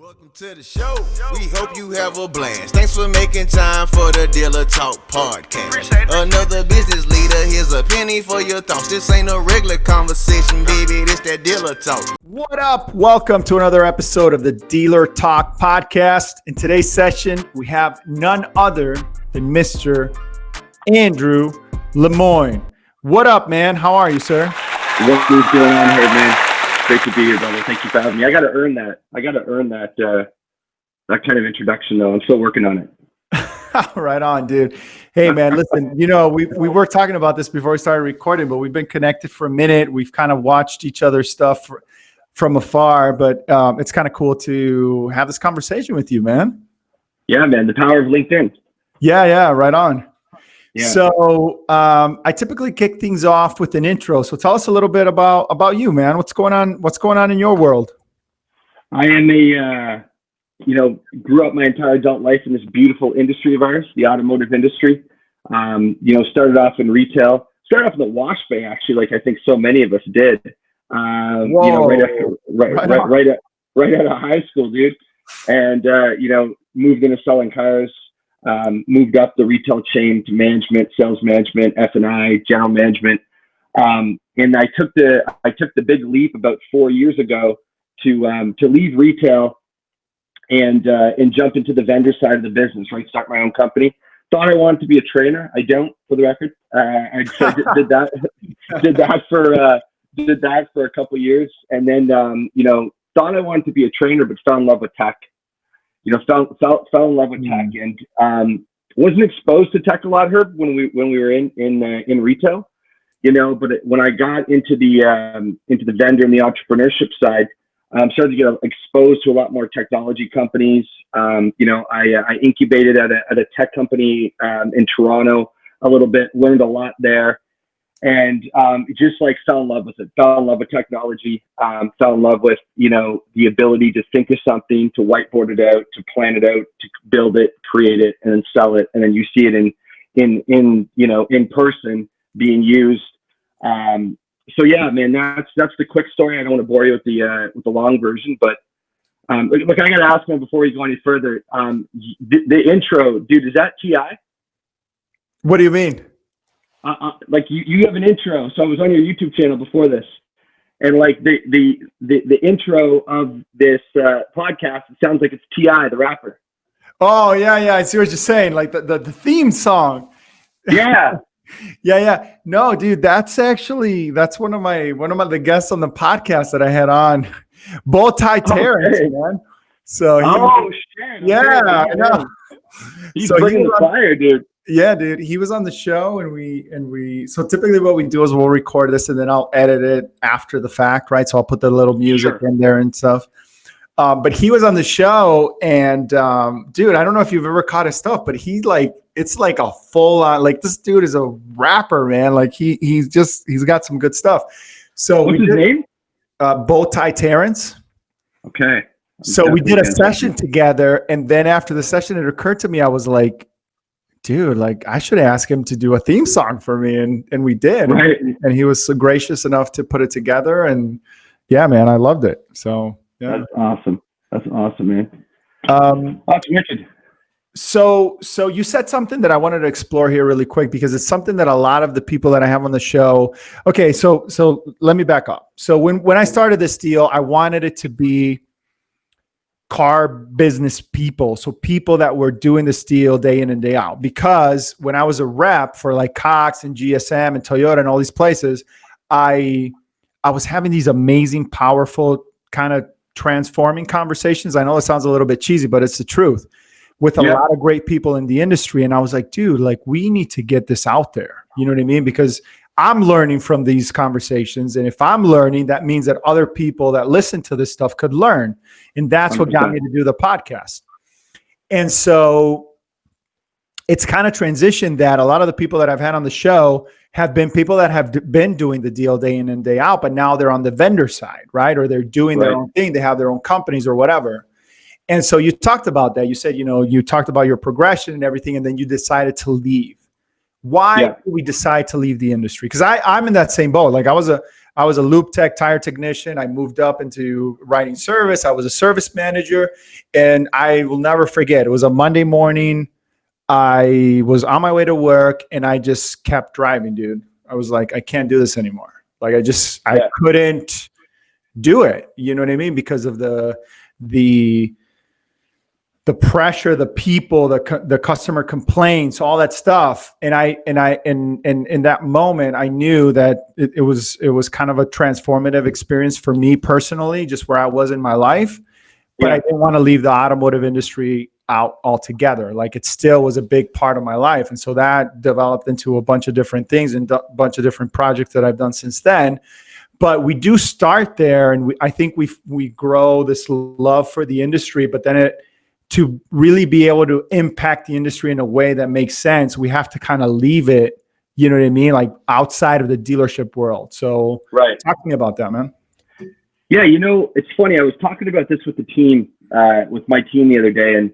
Welcome to the show. We hope you have a blast. Thanks for making time for the Dealer Talk podcast. Another business leader, here's a penny for your thoughts. This ain't a regular conversation, baby. This that Dealer Talk. What up? Welcome to another episode of the Dealer Talk podcast. In today's session, we have none other than Mr. Andrew Lemoine. What up, man? How are you, sir? What is going on here, man? Great to be here, brother. Thank you for having me. I got to earn that. That kind of introduction, though. I'm still working on it. Right on, dude. Hey, man, listen, we were talking about this before we started recording, but we've been connected for a minute. We've kind of watched each other's stuff from afar, but it's kind of cool to have this conversation with you, man. Yeah, man. The power of LinkedIn. Yeah. Right on. Yeah. So I typically kick things off with an intro. So tell us a little bit about you, man. What's going on in your world? I am grew up my entire adult life in this beautiful industry of ours, the automotive industry. Started off in retail. Started off in the wash bay, actually, like I think so many of us did. Right out of high school, dude. And moved into selling cars. Moved up the retail chain to management, sales management, F&I, general management. And I took the big leap about 4 years ago to leave retail and jump into the vendor side of the business, right? Start my own company. Thought I wanted to be a trainer. I don't, for the record. I did that for a couple of years, and then thought I wanted to be a trainer, but fell in love with tech. Fell in love with tech, and wasn't exposed to tech a lot, Herb, when we were in retail, But when I got into the vendor and the entrepreneurship side, started to get exposed to a lot more technology companies. I incubated at a tech company in Toronto a little bit, learned a lot there. And just fell in love with it, fell in love with technology, fell in love with, the ability to think of something, to whiteboard it out, to plan it out, to build it, create it, and then sell it. And then you see it in person being used. So yeah, man, that's the quick story. I don't want to bore you with the long version, but look, I got to ask him before we go any further. The intro, dude, is that TI? What do you mean? You have an intro. So I was on your YouTube channel before this, and the intro of this podcast, it sounds like it's TI, the rapper. Oh yeah, I see what you're saying. Like the theme song. Yeah. Yeah. No, dude, that's one of the guests on the podcast that I had on, Bow-Tie Terrence, man. So shit. Yeah, I know. He's bringing the fire, dude. Yeah, dude, he was on the show, and we. So typically, what we do is we'll record this, and then I'll edit it after the fact, right? So I'll put the little music in there and stuff. But he was on the show, and dude, I don't know if you've ever caught his stuff, but it's like a full on, this dude is a rapper, man. Like he's got some good stuff. So what's his name? Bow-Tie Terrence. Okay. So we did a session together, and then after the session, it occurred to me, I was like, dude, I should ask him to do a theme song for me. And we did. Right. And he was so gracious enough to put it together. And yeah, man, I loved it. So yeah. That's awesome, man. So you said something that I wanted to explore here really quick, because it's something that a lot of the people that I have on the show. Okay. So let me back up. So when I started this deal, I wanted it to be car business people. So people that were doing this deal day in and day out, because when I was a rep for Cox and GSM and Toyota and all these places, I was having these amazing, powerful kind of transforming conversations. I know it sounds a little bit cheesy, but it's the truth, with a lot of great people in the industry. And I was like, dude, we need to get this out there. You know what I mean? Because I'm learning from these conversations. And if I'm learning, that means that other people that listen to this stuff could learn. And that's 100%. What got me to do the podcast. And so it's kind of transitioned that a lot of the people that I've had on the show have been people that have been doing the deal day in and day out, but now they're on the vendor side, right? Or they're doing their own thing. They have their own companies or whatever. And so you talked about that. You said, you talked about your progression and everything, and then you decided to leave. Why did we decide to leave the industry? Because I'm in that same boat. I was I was a loop tech, tire technician. I moved up into writing service. I was a service manager, and I will never forget. It was a Monday morning. I was on my way to work, and I just kept driving, dude. I was like, I can't do this anymore. Like I couldn't do it. You know what I mean? Because of the pressure, the people, the customer complaints, all that stuff. And in that moment, I knew that it was kind of a transformative experience for me personally, just where I was in my life. But I didn't want to leave the automotive industry out altogether. Like, it still was a big part of my life. And so that developed into a bunch of different things and a bunch of different projects that I've done since then. But we do start there, and I think we grow this love for the industry, but then to really be able to impact the industry in a way that makes sense, we have to kind of leave it, you know what I mean? Like, outside of the dealership world. So talk to me about that, man. Yeah. It's funny. I was talking about this with the team, with my team the other day, and,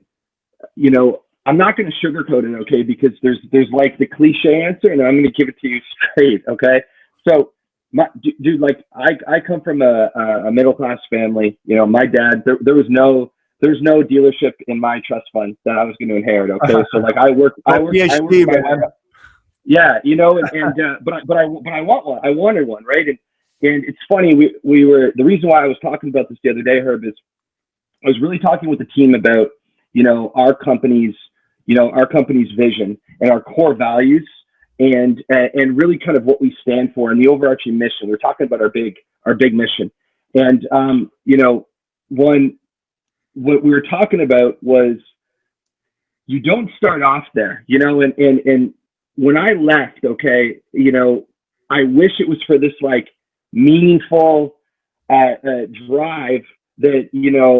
I'm not going to sugarcoat it. Okay. Because there's like the cliche answer, and I'm going to give it to you straight. Okay. So dude, like I come from a middle-class family. My dad, there's no dealership in my trust fund that I was going to inherit. Okay. So like I work. Yeah. But I want one. I wanted one. Right. And it's funny. We were, the reason why I was talking about this the other day, Herb, is I was really talking with the team about, our company's vision and our core values, and really kind of what we stand for and the overarching mission. We're talking about our big mission. And, what we were talking about was, you don't start off there, and when I left, okay, I wish it was for this like meaningful drive that,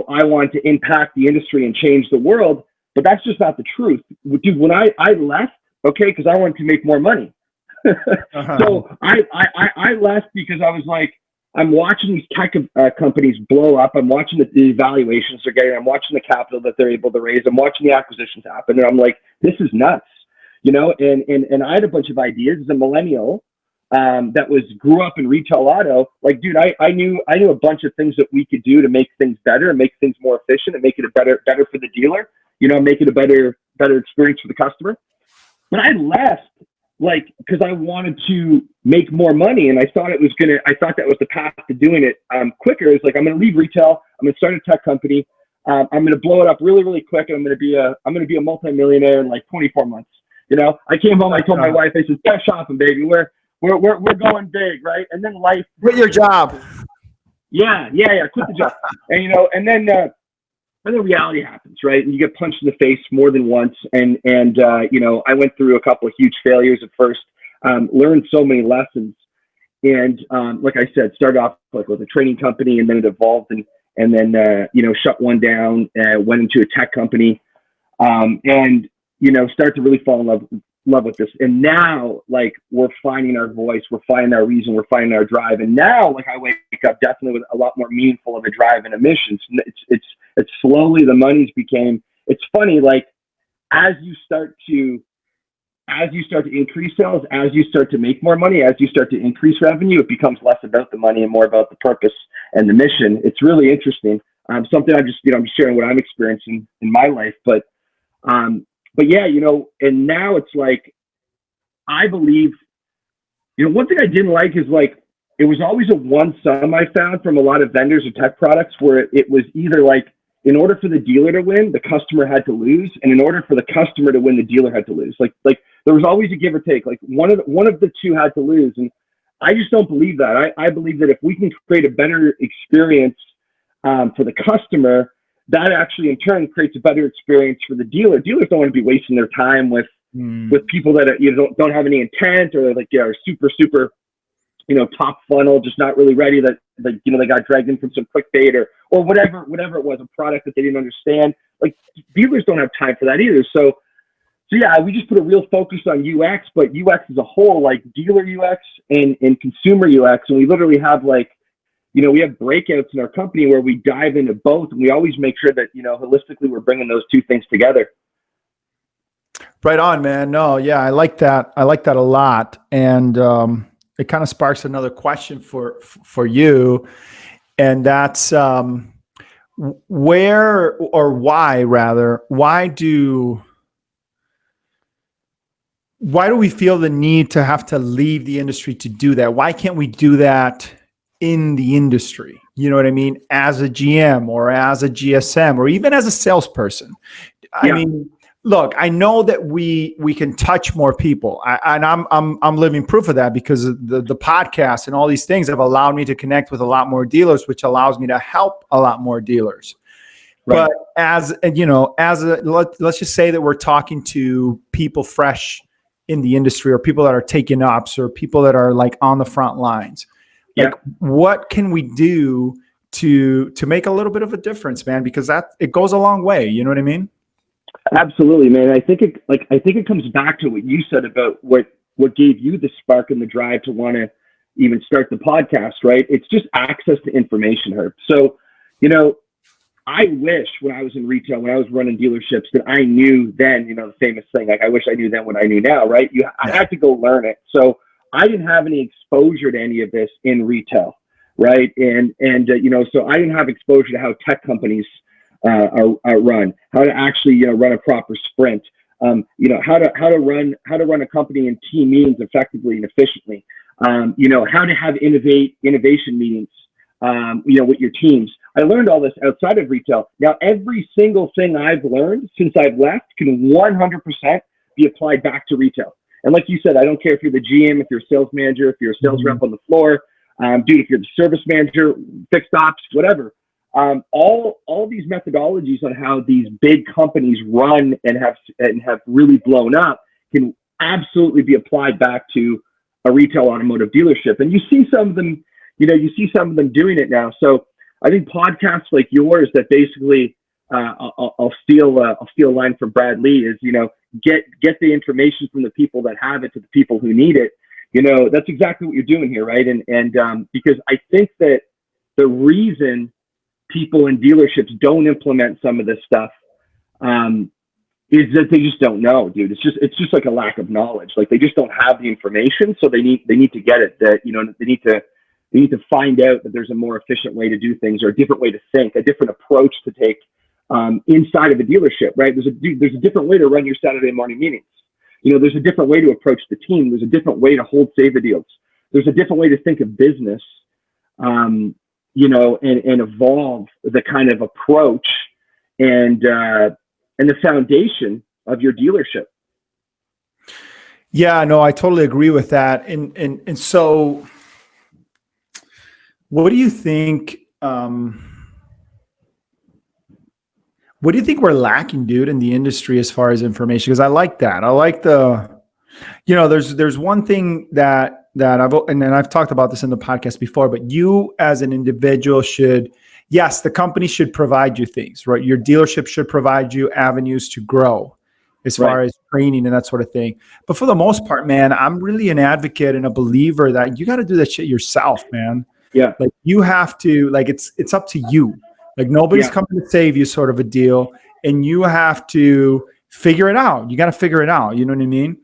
I want to impact the industry and change the world, but that's just not the truth. Dude, when I left, okay, because I wanted to make more money. So I left because I was like, I'm watching these tech companies blow up. I'm watching the valuations they're getting. I'm watching the capital that they're able to raise. I'm watching the acquisitions happen. And I'm like, this is nuts, and I had a bunch of ideas as a millennial that grew up in retail auto. Like, dude, I knew a bunch of things that we could do to make things better and make things more efficient and make it better for the dealer, make it a better experience for the customer. But I left because I wanted to make more money, and I thought that was the path to doing it quicker. It's like, I'm going to leave retail. I'm going to start a tech company. I'm going to blow it up really, really quick, and I'm going to be a multimillionaire in like 24 months. I came home. I told my wife, I said, "Start shopping, baby. We're going big, right?" And then life. Quit your job. Yeah. Quit the job, and then reality happens, right? And you get punched in the face more than once. And I went through a couple of huge failures at first, learned so many lessons. And like I said, started off with a training company, and then it evolved and then shut one down, went into a tech company, and start to really fall in love with this. And now, like, we're finding our voice, we're finding our reason, we're finding our drive. And now, like, I wake up definitely with a lot more meaningful of a drive and a mission. It's slowly, the money's became, it's funny, like, as you start to increase sales, as you start to make more money, as you start to increase revenue, it becomes less about the money and more about the purpose and the mission. It's really interesting. Something I'm just sharing what I'm experiencing in my life, but yeah, and now it's like, I believe, one thing I didn't like is, like, it was always a one sum I found from a lot of vendors of tech products, where it was either like, in order for the dealer to win, the customer had to lose, and in order for the customer to win, the dealer had to lose. Like there was always a give or take. Like one of the two had to lose, and I just don't believe that. I believe that if we can create a better experience for the customer, that actually in turn creates a better experience for the dealer. Dealers don't want to be wasting their time with people that are, don't have any intent, or like are super top funnel, just not really ready, that they got dragged in from some clickbait or whatever it was, a product that they didn't understand. Like, dealers don't have time for that either. So yeah, we just put a real focus on UX, but UX as a whole, like dealer UX and consumer UX. And we literally have we have breakouts in our company where we dive into both, and we always make sure that, holistically, we're bringing those two things together. Right on, man. No, yeah, I like that. I like that a lot. And it kind of sparks another question for you, and that's where or why do we feel the need to have to leave the industry to do that? Why can't we do that in the industry? You know what I mean? As a GM or as a GSM or even as a salesperson. I mean, look, I know that we can touch more people, and I'm living proof of that, because the podcast and all these things have allowed me to connect with a lot more dealers, which allows me to help a lot more dealers. Right. But let's just say that we're talking to people fresh in the industry, or people that are taking ups, or people that are like on the front lines. Like, what can we do to make a little bit of a difference, man? Because it goes a long way. You know what I mean? Absolutely, man. I think it comes back to what you said about what gave you the spark and the drive to want to even start the podcast, right? It's just access to information, Herb. So, I wish when I was in retail, when I was running dealerships, that I knew then, the famous thing, like, I wish I knew then what I knew now, right? I had to go learn it. So I didn't have any exposure to any of this in retail, right? And so I didn't have exposure to how tech companies are run, how to actually run a proper sprint, how to run a company in team meetings effectively and efficiently, how to have innovation meetings, with your teams. I learned all this outside of retail. Now, every single thing I've learned since I've left can 100% be applied back to retail. And like you said, I don't care if you're the GM, if you're a sales manager, if you're a sales rep on the floor, if you're the service manager, fixed ops, whatever. All these methodologies on how these big companies run and have really blown up can absolutely be applied back to a retail automotive dealership. And you see some of them, doing it now. So I think podcasts like yours that basically, I'll steal a line from Brad Lee, is, get the information from the people that have it to the people who need it. That's exactly what you're doing here, right? And because I think that the reason people in dealerships don't implement some of this stuff is that they just don't know, dude. It's just like a lack of knowledge. Like, they just don't have the information, so they need to get it. That they need to find out that there's a more efficient way to do things, or a different way to think, a different approach to take inside of a dealership, right? There's a different way to run your Saturday morning meetings. There's a different way to approach the team. There's a different way to hold save deals. There's a different way to think of business. And evolve the kind of approach and the foundation of your dealership. Yeah, no, I totally agree with that. And so what do you think, we're lacking, dude, in the industry as far as information? Because I like that. I like there's one thing that I've talked about this in the podcast before, but you as an individual yes, the company should provide you things, right? Your dealership should provide you avenues to grow as far as training and that sort of thing. But for the most part, man, I'm really an advocate and a believer that you got to do that shit yourself, man. Yeah. Like, you have to, like, it's up to you. Like, nobody's coming to save you, sort of a deal. And you have to figure it out. You got to figure it out. You know what I mean?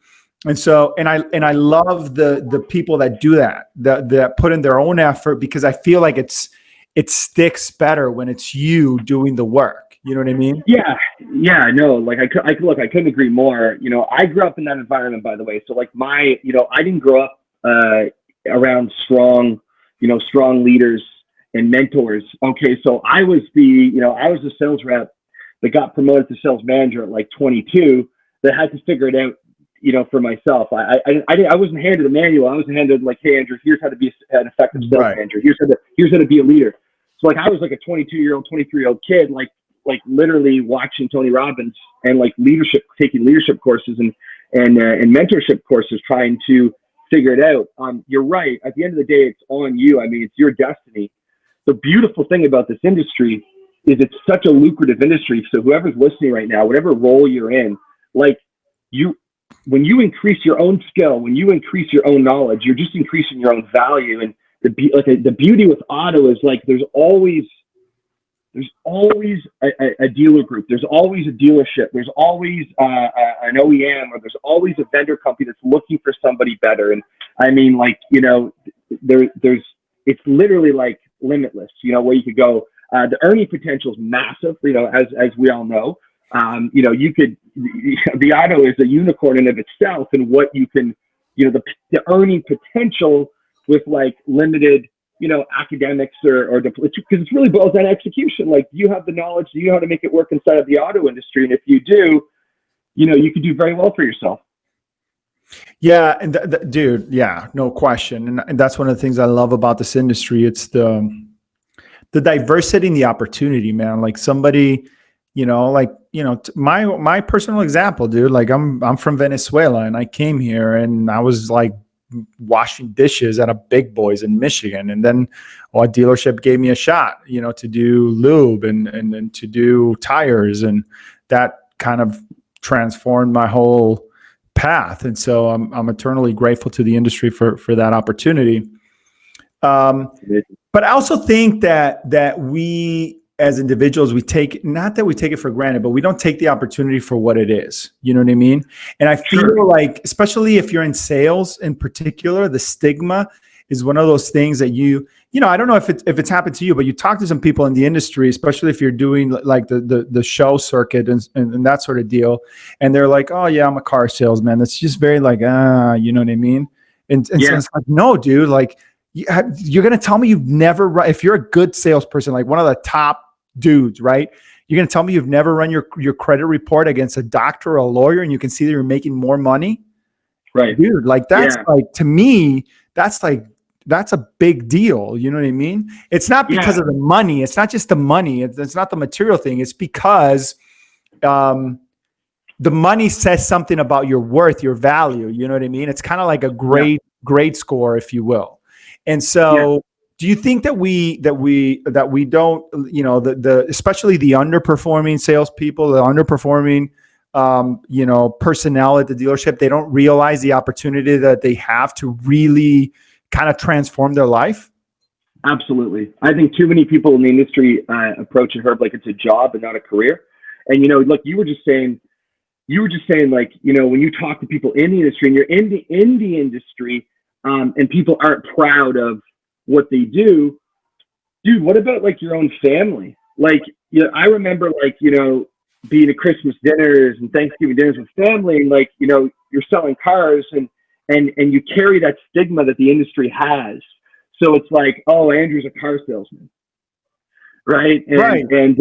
And so, and I love the people that do that put in their own effort, because I feel like it sticks better when it's you doing the work. You know what I mean? Yeah. No, like I couldn't agree more. I grew up in that environment, by the way. So like I didn't grow up around strong leaders and mentors. Okay. So I was the sales rep that got promoted to sales manager at like 22, that had to figure it out, for myself. I wasn't handed a manual. I was handed like, hey, Andrew, here's how to be an effective sales manager. Here's how to be a leader. So like, I was like a 22-year-old, 23-year-old kid, like literally watching Tony Robbins and like taking leadership courses and mentorship courses, trying to figure it out. You're right. At the end of the day, it's on you. I mean, it's your destiny. The beautiful thing about this industry is it's such a lucrative industry. So whoever's listening right now, whatever role you're in, like when you increase your own skill, when you increase your own knowledge, you're just increasing your own value. And the beauty with auto is like, there's always there's always a dealer group. There's always a dealership. There's always an OEM, or there's always a vendor company that's looking for somebody better. And I mean, like, you know, there's it's literally like limitless, you know, where you could go. The earning potential is massive, you know, as we all know. You know, the auto is a unicorn in of itself, and what you can, you know, the earning potential with like limited, you know, academics or because it really boils down to execution. Like, do you have the knowledge? Do you know how to make it work inside of the auto industry? And if you do, you know, you could do very well for yourself. Yeah, and dude, yeah, no question. And that's one of the things I love about this industry. It's the diversity and the opportunity, man. Like somebody, you know, like, you know, my personal example, dude, like I'm from Venezuela, and I came here and I was like washing dishes at a Big Boys in Michigan. And then a dealership gave me a shot, you know, to do lube and to do tires. And that kind of transformed my whole path. And so I'm eternally grateful to the industry for that opportunity. But I also think that we as individuals, not that we take it for granted, but we don't take the opportunity for what it is. You know what I mean? And I feel like, especially if you're in sales in particular, the stigma is one of those things that you know, I don't know if it's happened to you, but you talk to some people in the industry, especially if you're doing like the show circuit and that sort of deal. And they're like, oh yeah, I'm a car salesman. That's just very like, you know what I mean? And so it's like, no, dude, like you're going to tell me you've never if you're a good salesperson, like one of the top dudes, right? You're going to tell me you've never run your credit report against a doctor or a lawyer, and you can see that you're making more money. Right. Dude, like that's like, to me, that's a big deal. You know what I mean? It's not because of the money. It's not just the money. It's not the material thing. It's because the money says something about your worth, your value. You know what I mean? It's kind of like a grade score, if you will. And so do you think that we don't, you know, especially the underperforming salespeople, the underperforming, you know, personnel at the dealership, they don't realize the opportunity that they have to really kind of transform their life? Absolutely. I think too many people in the industry approach it, Herb, like it's a job and not a career. And, you know, look, you were just saying like, you know, when you talk to people in the industry and you're in the industry, and people aren't proud of what they do, dude, what about like your own family? Like, you know, I remember like, you know, being at Christmas dinners and Thanksgiving dinners with family, and like, you know, you're selling cars and you carry that stigma that the industry has. So it's like, oh, Andrew's a car salesman. Right. And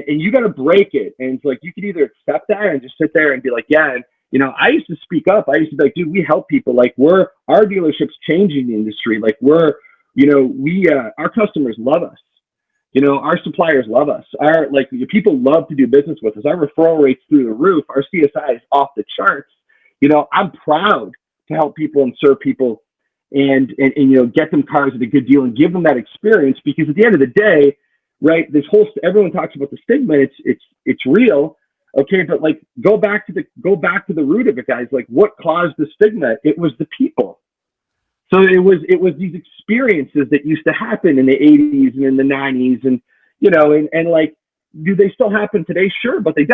you got to break it. And it's like, you can either accept that and just sit there and be like, yeah. And, you know, I used to speak up. I used to be like, dude, we help people. Like our dealership's changing the industry. Like our customers love us. You know, our suppliers love us. People love to do business with us. Our referral rate's through the roof. Our CSI is off the charts. You know, I'm proud to help people and serve people and you know, get them cars at a good deal and give them that experience, because at the end of the day, right, everyone talks about the stigma. It's real. Okay, but like go back to the root of it, guys. Like, what caused the stigma? It was the people. So it was these experiences that used to happen in the 80s and in the 90s, and you know, and like, do they still happen today? Sure, but they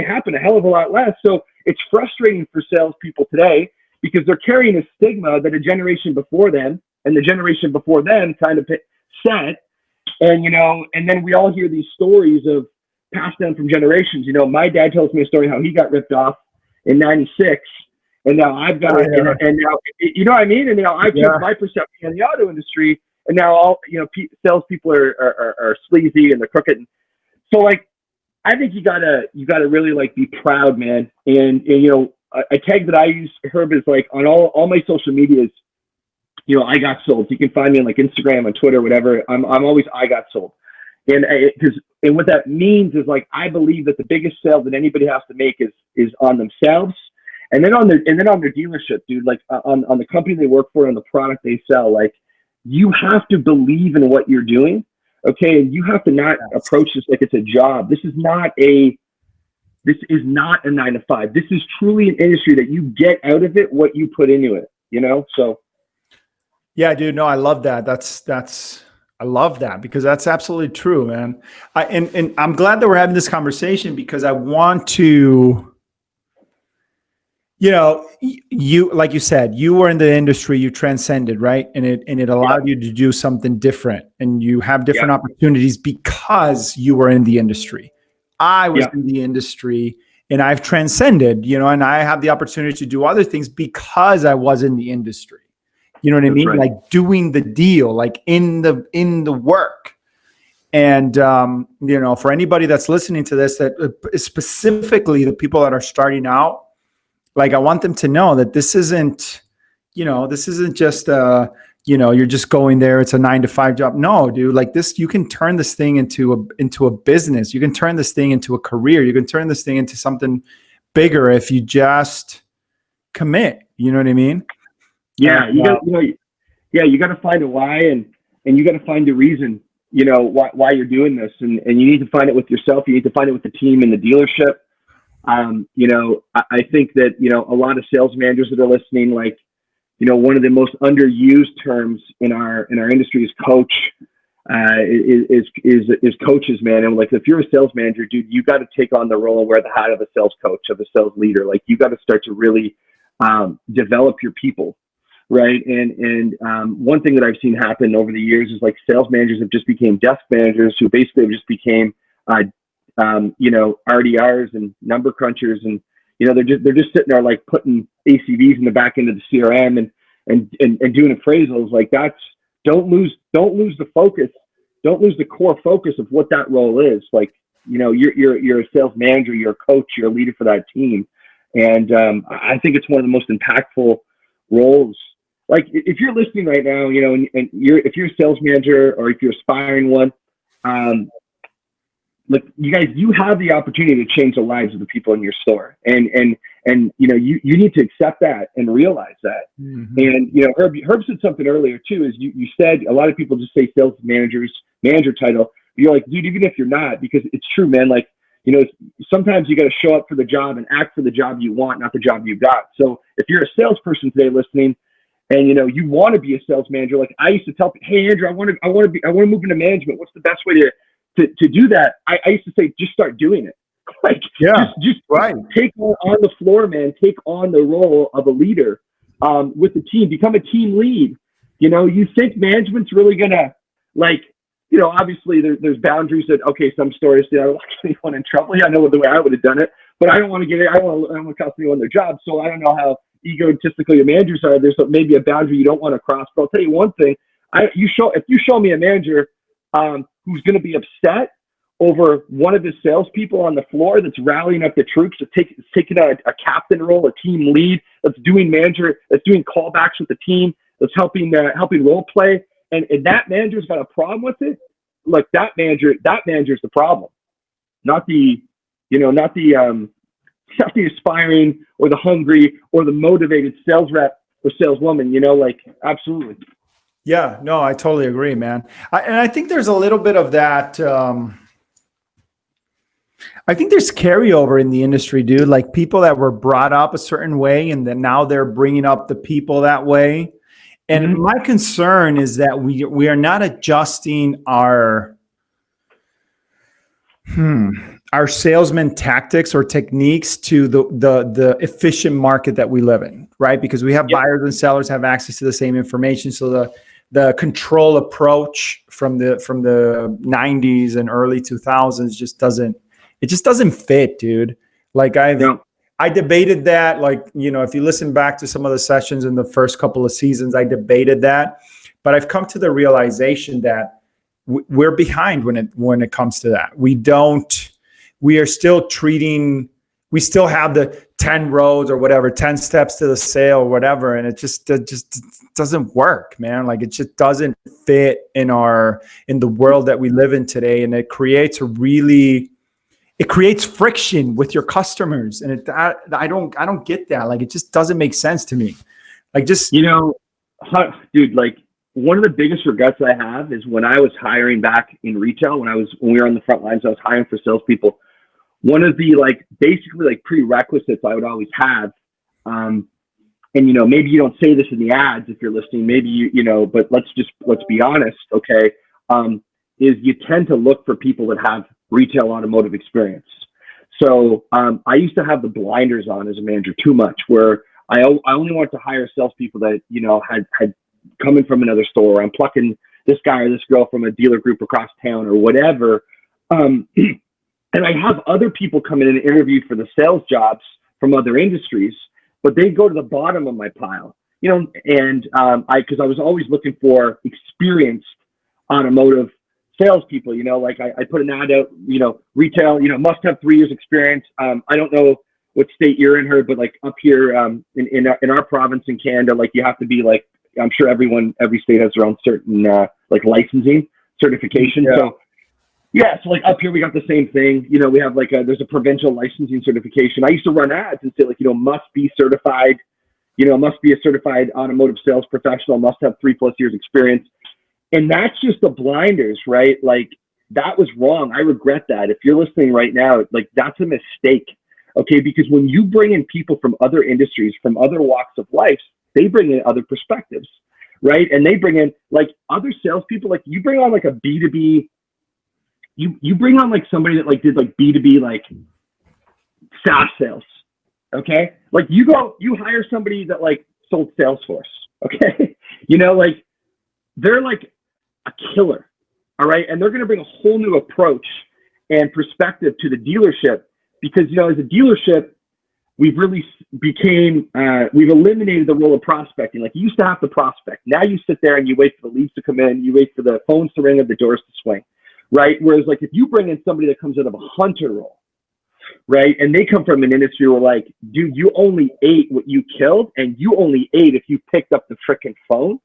happen a hell of a lot less. So it's frustrating for salespeople today because they're carrying a stigma that a generation before them and the generation before them kind of set. And you know, and then we all hear these stories of passed down from generations. You know, my dad tells me a story how he got ripped off in '96, and now I've got it. And now, you know what I mean? And now I've changed my perception on the auto industry, and now all, you know, salespeople are sleazy and they're crooked. So like, I think you gotta really like be proud, man. And you know, a tag that I use, Herb, is like on all my social medias. You know, I got sold. You can find me on like Instagram, on Twitter, whatever. I'm always I got sold. And what that means is like, I believe that the biggest sale that anybody has to make is on themselves, and then on their dealership, dude. Like on the company they work for and the product they sell. Like, you have to believe in what you're doing, okay? And you have to not approach this like it's a job. This is not a 9-to-5. This is truly an industry that you get out of it what you put into it. You know, so. Yeah, dude. No, I love that. That's I love that because that's absolutely true, man. And I'm glad that we're having this conversation because I want to, you, like you said, you were in the industry, you transcended, right? And it allowed you to do something different, and you have different opportunities because you were in the industry. I was in the industry and I've transcended, and I have the opportunity to do other things because I was in the industry. You know what I mean? Right. Like doing the deal, like in the work. And, for anybody that's listening to this, that specifically the people that are starting out, like I want them to know that this isn't just, you're just going there. It's a 9-to-5 job. No, dude, like this, you can turn this thing into a business. You can turn this thing into a career. You can turn this thing into something bigger if you just commit. You know what I mean? Yeah, you got to find a why, and you got to find a reason, why you're doing this, and you need to find it with yourself. You need to find it with the team and the dealership. I think that a lot of sales managers that are listening, like, one of the most underused terms in our industry is coach. Is coaches, man. And like, if you're a sales manager, dude, you got to take on the role and wear the hat of a sales coach, of a sales leader. Like, you got to start to really develop your people. Right. And one thing that I've seen happen over the years is like sales managers have just became desk managers who basically just became, RDRs and number crunchers. And, they're just sitting there like putting ACVs in the back end of the CRM and doing appraisals. Like, don't lose the focus. Don't lose the core focus of what that role is. Like, you're a sales manager, you're a coach, you're a leader for that team. And I think it's one of the most impactful roles. Like, if you're listening right now, if you're a sales manager or if you're aspiring one, look, you guys, you have the opportunity to change the lives of the people in your store, and you need to accept that and realize that. Mm-hmm. And Herb said something earlier too. Is you said a lot of people just say sales manager title. You're like, dude, even if you're not, because it's true, man. Like, sometimes you got to show up for the job and act for the job you want, not the job you got. So if you're a salesperson today listening, and you want to be a sales manager, like I used to tell people, hey Andrew, I want to move into management. What's the best way to do that? I used to say, just start doing it. Like, just right. Take on the floor, man. Take on the role of a leader with the team. Become a team lead. You think management's really gonna, like, obviously there's boundaries that, okay, some stores, I don't want anyone in trouble. Yeah, I know the way I would have done it, but I don't want to get it. I don't want to cost anyone their job. So I don't know how egotistical your managers are. There's maybe a boundary you don't want to cross. But I'll tell you one thing: if you show me a manager who's going to be upset over one of his salespeople on the floor that's rallying up the troops, that's taking a captain role, a team lead, that's doing callbacks with the team, that's helping role play, and that manager's got a problem with it, like that manager's the problem, not the aspiring or the hungry or the motivated sales rep or saleswoman. Like, absolutely. Yeah, no, I totally agree, man. And I think there's a little bit of that. I think there's carryover in the industry, dude. Like, people that were brought up a certain way, and then now they're bringing up the people that way. And mm-hmm. My concern is that we are not adjusting our salesman tactics or techniques to the efficient market that we live in, right? Because we have buyers and sellers have access to the same information. So the control approach from the 90s and early 2000s just doesn't fit, dude. Like, I debated that. Like, if you listen back to some of the sessions in the first couple of seasons, I debated that, but I've come to the realization that we're behind when it comes to that. We still have the 10 roads or whatever, 10 steps to the sale or whatever. And it just doesn't work, man. Like, it just doesn't fit in the world that we live in today. And it creates friction with your customers. And I don't get that. Like, it just doesn't make sense to me. Like, just, dude, like, one of the biggest regrets I have is when I was hiring back in retail, when we were on the front lines, I was hiring for salespeople. One of the basically prerequisites I would always have, and maybe you don't say this in the ads if you're listening, maybe but let's be honest, okay? is you tend to look for people that have retail automotive experience. So I used to have the blinders on as a manager too much, where I only wanted to hire salespeople that, you know, had come in from another store. I'm plucking this guy or this girl from a dealer group across town or whatever. And I have other people come in and interview for the sales jobs from other industries, but they go to the bottom of my pile, you know, and because I was always looking for experienced automotive salespeople, you know, like I put an ad out, you know, retail, you know, must have 3 years experience. I don't know what state you're in, but like up here in our province in Canada, like you have to be like, I'm sure every state has their own certain like licensing certification. Yeah. So yeah, so like up here we got the same thing. You know, we have like there's a provincial licensing certification. I used to run ads and say like, you know, must be certified, you know, must be a certified automotive sales professional, must have 3+ years experience. And that's just the blinders, right? Like that was wrong. I regret that. If you're listening right now, like that's a mistake. Okay, because when you bring in people from other industries, from other walks of life, they bring in other perspectives, right? And they bring in like other salespeople. Like you bring on like a B2B, you bring on like somebody that like did like B2B like SaaS sales. Okay, like you hire somebody that like sold Salesforce. Okay, you know, like they're like a killer. All right, and they're going to bring a whole new approach and perspective to the dealership. Because, you know, as a dealership, we've really we've eliminated the role of prospecting. Like you used to have to prospect. Now you sit there and you wait for the leads to come in, you wait for the phones to ring and the doors to swing, right? Whereas like if you bring in somebody that comes out of a hunter role, right? And they come from an industry where like, dude, you only ate what you killed, and you only ate if you picked up the frickin' phone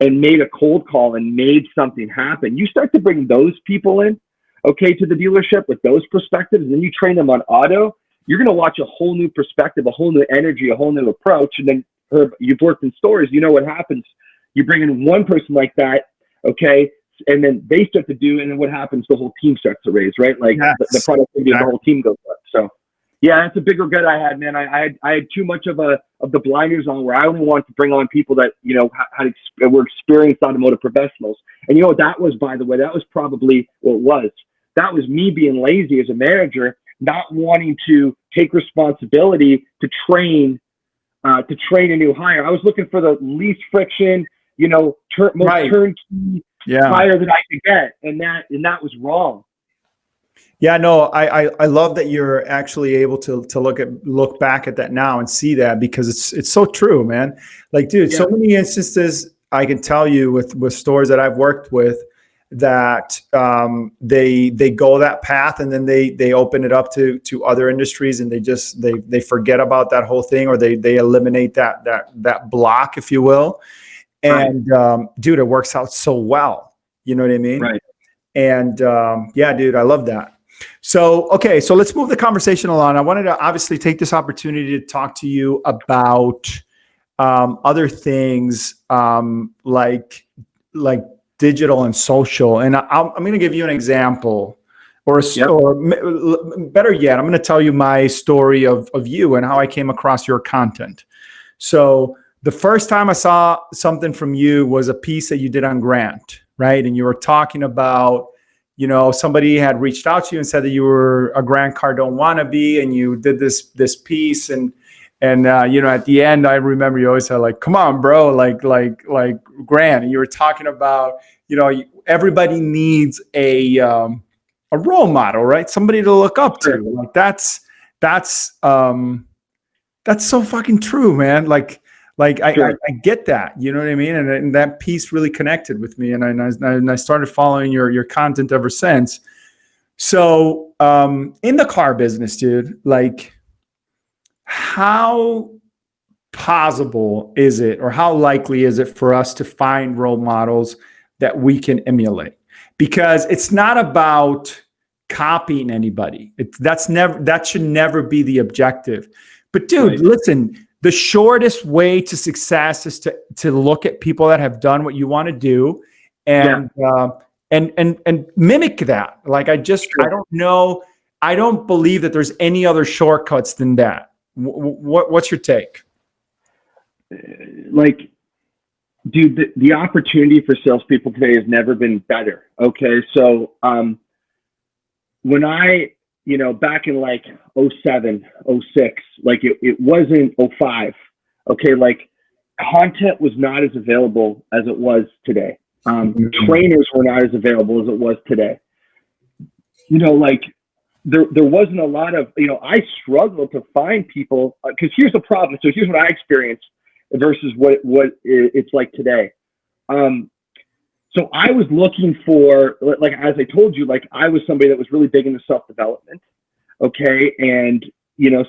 and made a cold call and made something happen. You start to bring those people in, okay, to the dealership with those perspectives, and then you train them on auto, you're going to watch a whole new perspective, a whole new energy, a whole new approach. And then you've worked in stores, you know what happens. You bring in one person like that, okay, and then they start to do, and then what happens? The whole team starts to raise, right? Like Yes. the productivity of the whole team goes up. So yeah, that's a big regret I had, man. I had too much of the blinders on, where I only wanted to bring on people that, you know, were experienced automotive professionals. And you know what that was, by the way? That was probably what it was. That was me being lazy as a manager, not wanting to take responsibility to train a new hire. I was looking for the least friction, you know, most turnkey hire that I could get, and that was wrong. Yeah, no, I love that you're actually able to look back at that now and see that, because it's so true, man. Like, dude, so many instances I can tell you with stores that I've worked with, that they go that path, and then they open it up to other industries, and they forget about that whole thing, or they eliminate that block, if you will. And dude, it works out so well. You know what I mean? Right. And yeah, dude, I love that. So, okay, so let's move the conversation along. I wanted to obviously take this opportunity to talk to you about other things like digital and social. And I'm going to give you an example, or better yet, I'm going to tell you my story of you and how I came across your content. So the first time I saw something from you was a piece that you did on Grant, right? And you were talking about, you know, somebody had reached out to you and said that you were a Grant Cardone wannabe, and you did this piece, and you know, at the end, I remember you always said like, "Come on, bro!" Like Grant. And you were talking about, you know, everybody needs a role model, right? Somebody to look up to. Like that's so fucking true, man. Like I get that, you know what I mean? And that piece really connected with me, and I started following your content ever since. So in the car business, dude, like, how possible is it, or how likely is it for us to find role models that we can emulate? Because it's not about copying anybody. That should never be the objective. But dude, listen, the shortest way to success is to look at people that have done what you want to do, and mimic that. Like, I don't know. I don't believe that there's any other shortcuts than that. What's your take? Like, dude, the opportunity for salespeople today has never been better. Okay. So, when I, back in like 07, 06, like it wasn't 05. Okay. Like content was not as available as it was today. Trainers were not as available as it was today. Like there wasn't a lot of, I struggled to find people, because here's the problem. So here's what I experienced versus what it's like today. So I was looking for, like, as I told you, like I was somebody that was really big into self-development. Okay. And,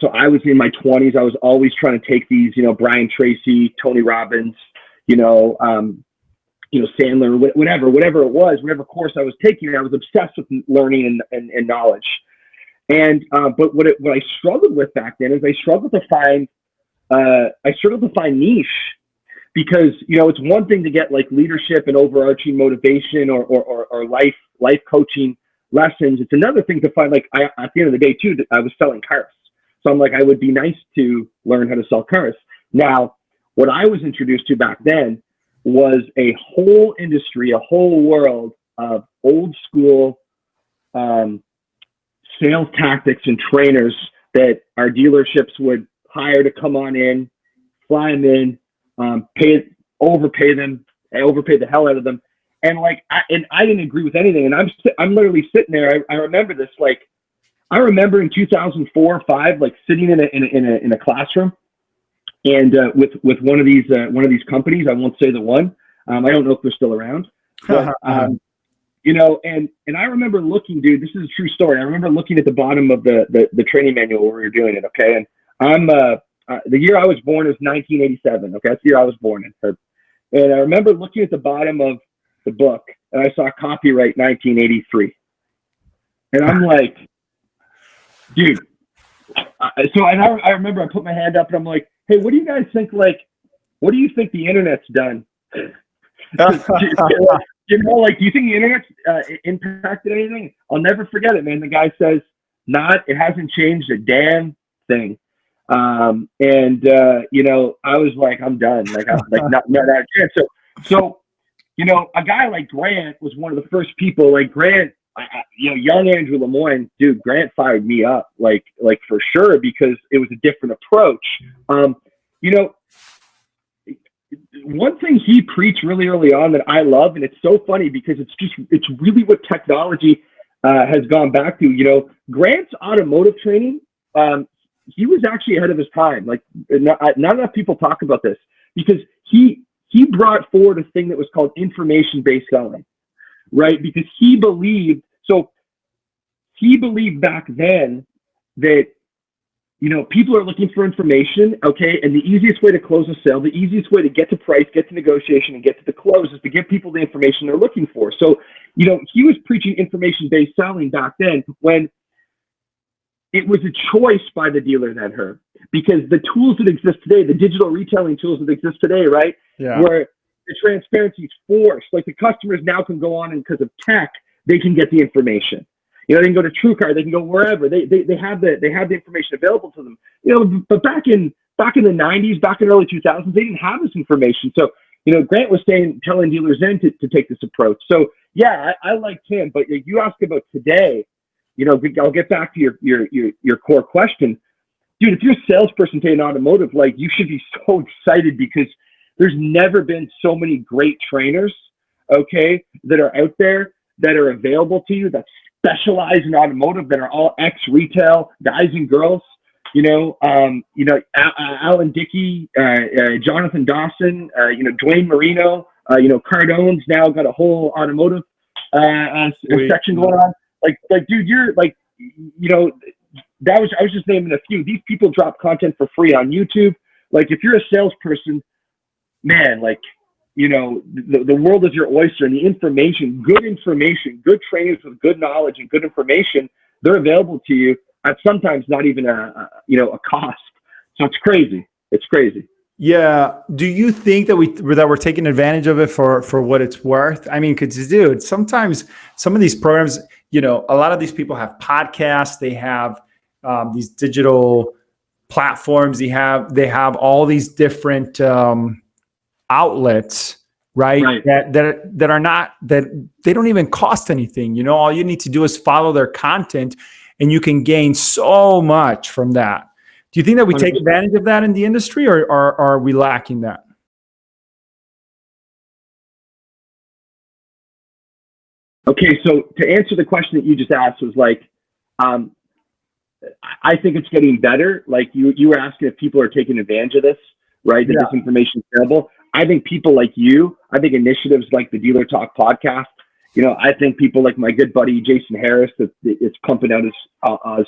so I was in my 20s. I was always trying to take these, Brian Tracy, Tony Robbins, Sandler, whatever it was, whatever course I was taking, I was obsessed with learning and knowledge. And, but what I struggled with back then is I struggled to find niche, because, it's one thing to get like leadership and overarching motivation or life coaching lessons. It's another thing to find, like, at the end of the day too, that I was selling cars. So I'm like, I would be nice to learn how to sell cars. Now, what I was introduced to back then was a whole industry, a whole world of old school sales tactics and trainers that our dealerships would hire to come on in, fly them in, overpay the hell out of them. And like, I didn't agree with anything. And I'm literally sitting there. I remember this, like, I remember in 2004 or 5, like sitting in a classroom, and with one of these companies. I won't say the one. I don't know if they're still around. But, and I remember looking, dude. This is a true story. I remember looking at the bottom of the training manual where we were doing it. Okay, and I'm the year I was born is 1987. Okay, that's the year I was born in. And I remember looking at the bottom of the book, and I saw copyright 1983, and I'm like, dude. I remember I put my hand up and I'm like, hey, what do you guys think? Like, what do you think the internet's done? Like, do you think the internet's impacted anything? I'll never forget it, man. The guy says, it hasn't changed a damn thing. I was like, I'm done. Like, I'm like, not a chance. So, a guy like Grant was one of the first people. Like Grant, young Andrew Lemoine, dude, Grant fired me up, like for sure, because it was a different approach. One thing he preached really early on that I love, and it's so funny because it's really what technology has gone back to. Grant's automotive training, he was actually ahead of his time. Like, not enough people talk about this, because he brought forward a thing that was called information-based selling, right? Because he believed back then that, people are looking for information, okay? And the easiest way to close a sale, the easiest way to get to price, get to negotiation, and get to the close is to give people the information they're looking for. So, he was preaching information-based selling back then, when it was a choice by the dealer that her, because the tools that exist today, the digital retailing tools that exist today, right? Yeah. Where the transparency is forced. Like, the customers now can go on, and because of tech, they can get the information. They can go to TrueCar, they can go wherever. They have the information available to them. But back in the 90s, back in early 2000s, they didn't have this information. So, Grant was telling dealers then to take this approach. So yeah, I liked him. But you ask about today, I'll get back to your core question. Dude, if you're a salesperson today in automotive, like, you should be so excited, because there's never been so many great trainers, okay, that are out there, that are available to you, that specialize in automotive, that are all ex-retail guys and girls. Alan Dickey, Jonathan Dawson, Dwayne Marino, Cardone's now got a whole automotive section going on. Like, dude, you're like, I was just naming a few. These people drop content for free on YouTube. Like, if you're a salesperson, man, like, the world is your oyster, and the information, good trainers with good knowledge and good information, they're available to you at sometimes not even a cost. So it's crazy. It's crazy. Yeah. Do you think that we're taking advantage of it for what it's worth? I mean, because, dude, sometimes some of these programs, a lot of these people have podcasts, they have these digital platforms, they have all these different outlets, right? Right. That are not, that they don't even cost anything. You know, all you need to do is follow their content and you can gain so much from that. Do you think that we take 100%. advantage of that in the industry, or are we lacking that? Okay, so to answer the question that you just asked was like, I think it's getting better. Like you were asking if people are taking advantage of this, right? That this information is available. I think people like you, I think initiatives like the Dealer Talk podcast, you know, I think people like my good buddy Jason Harris that it's pumping out his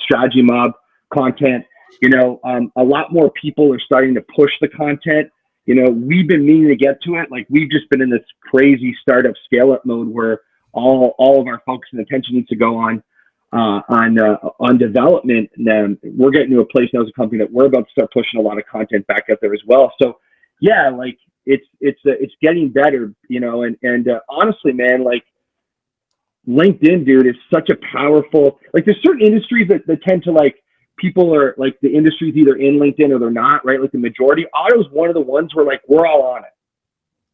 Strategy Mob content. You know, a lot more people are starting to push the content. You know, we've been meaning to get to it. Like we've just been in this crazy startup scale up mode where all of our focus and attention needs to go on development. And then we're getting to a place now as a company that we're about to start pushing a lot of content back out there as well. So yeah, like it's getting better, you know, and honestly, man, like LinkedIn, dude, is such a powerful, like there's certain industries that tend to like, people are like, the industry's either in LinkedIn or they're not, right? Like the majority. Auto's one of the ones where like, we're all on it,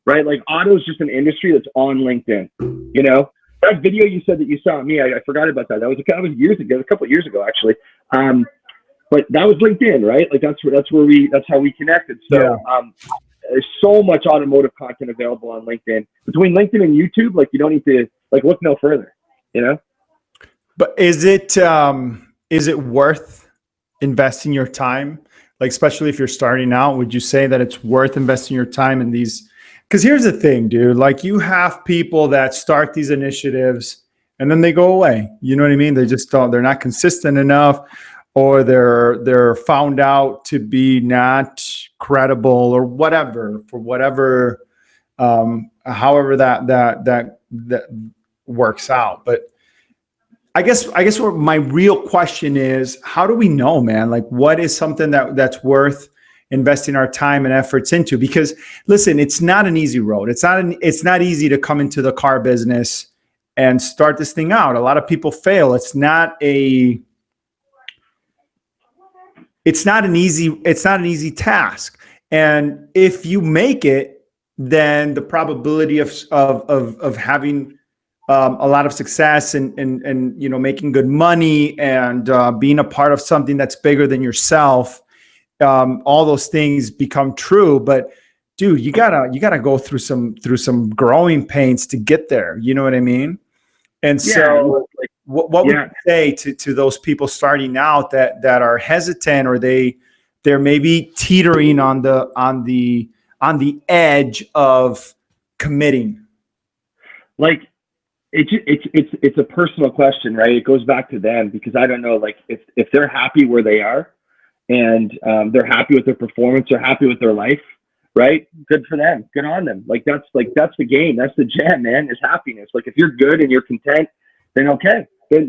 right? Like auto's just an industry that's on LinkedIn, you know? That video you said that you saw me, I forgot about that. That was years ago, a couple of years ago, actually. But that was LinkedIn, right? Like that's how we connected. So, there's so much automotive content available on LinkedIn. Between LinkedIn and YouTube, like you don't need to like look no further, you know? But is it worth investing your time? Like, especially if you're starting out, would you say that it's worth investing your time in these? Because here's the thing, dude, like you have people that start these initiatives and then they go away. You know what I mean? They just don't, they're not consistent enough, or they're found out to be not credible or whatever, for whatever, however that works out. But I guess what my real question is, how do we know, man? Like, what is something that's worth investing our time and efforts into? Because listen, it's not an easy road. It's not easy to come into the car business and start this thing out. A lot of people fail. It's not an easy task. And if you make it, then the probability of having a lot of success and you know, making good money and being a part of something that's bigger than yourself, all those things become true. But dude, you gotta go through some growing pains to get there. You know what I mean? And so like, what would you say to those people starting out that are hesitant, or they're maybe teetering on the edge of committing? Like, it's a personal question, right? It goes back to them, because I don't know, like if they're happy where they are and they're happy with their performance, they're happy with their life, right? Good for them. Good on them. That's the game. That's the jam, man, is happiness. Like if you're good and you're content, then okay. But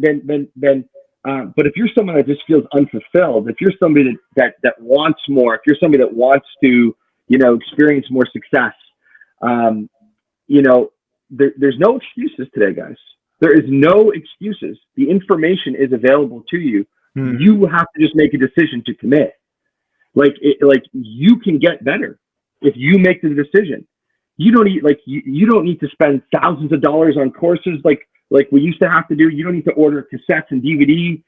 if you're someone that just feels unfulfilled, if you're somebody that wants more, if you're somebody that wants to, you know, experience more success, you know, there's no excuses today, guys. There is no excuses. The information is available to you. You have to just make a decision to commit. Like you can get better if you make the decision. You don't need you don't need to spend thousands of dollars on courses like we used to have to do. You don't need to order cassettes and DVD,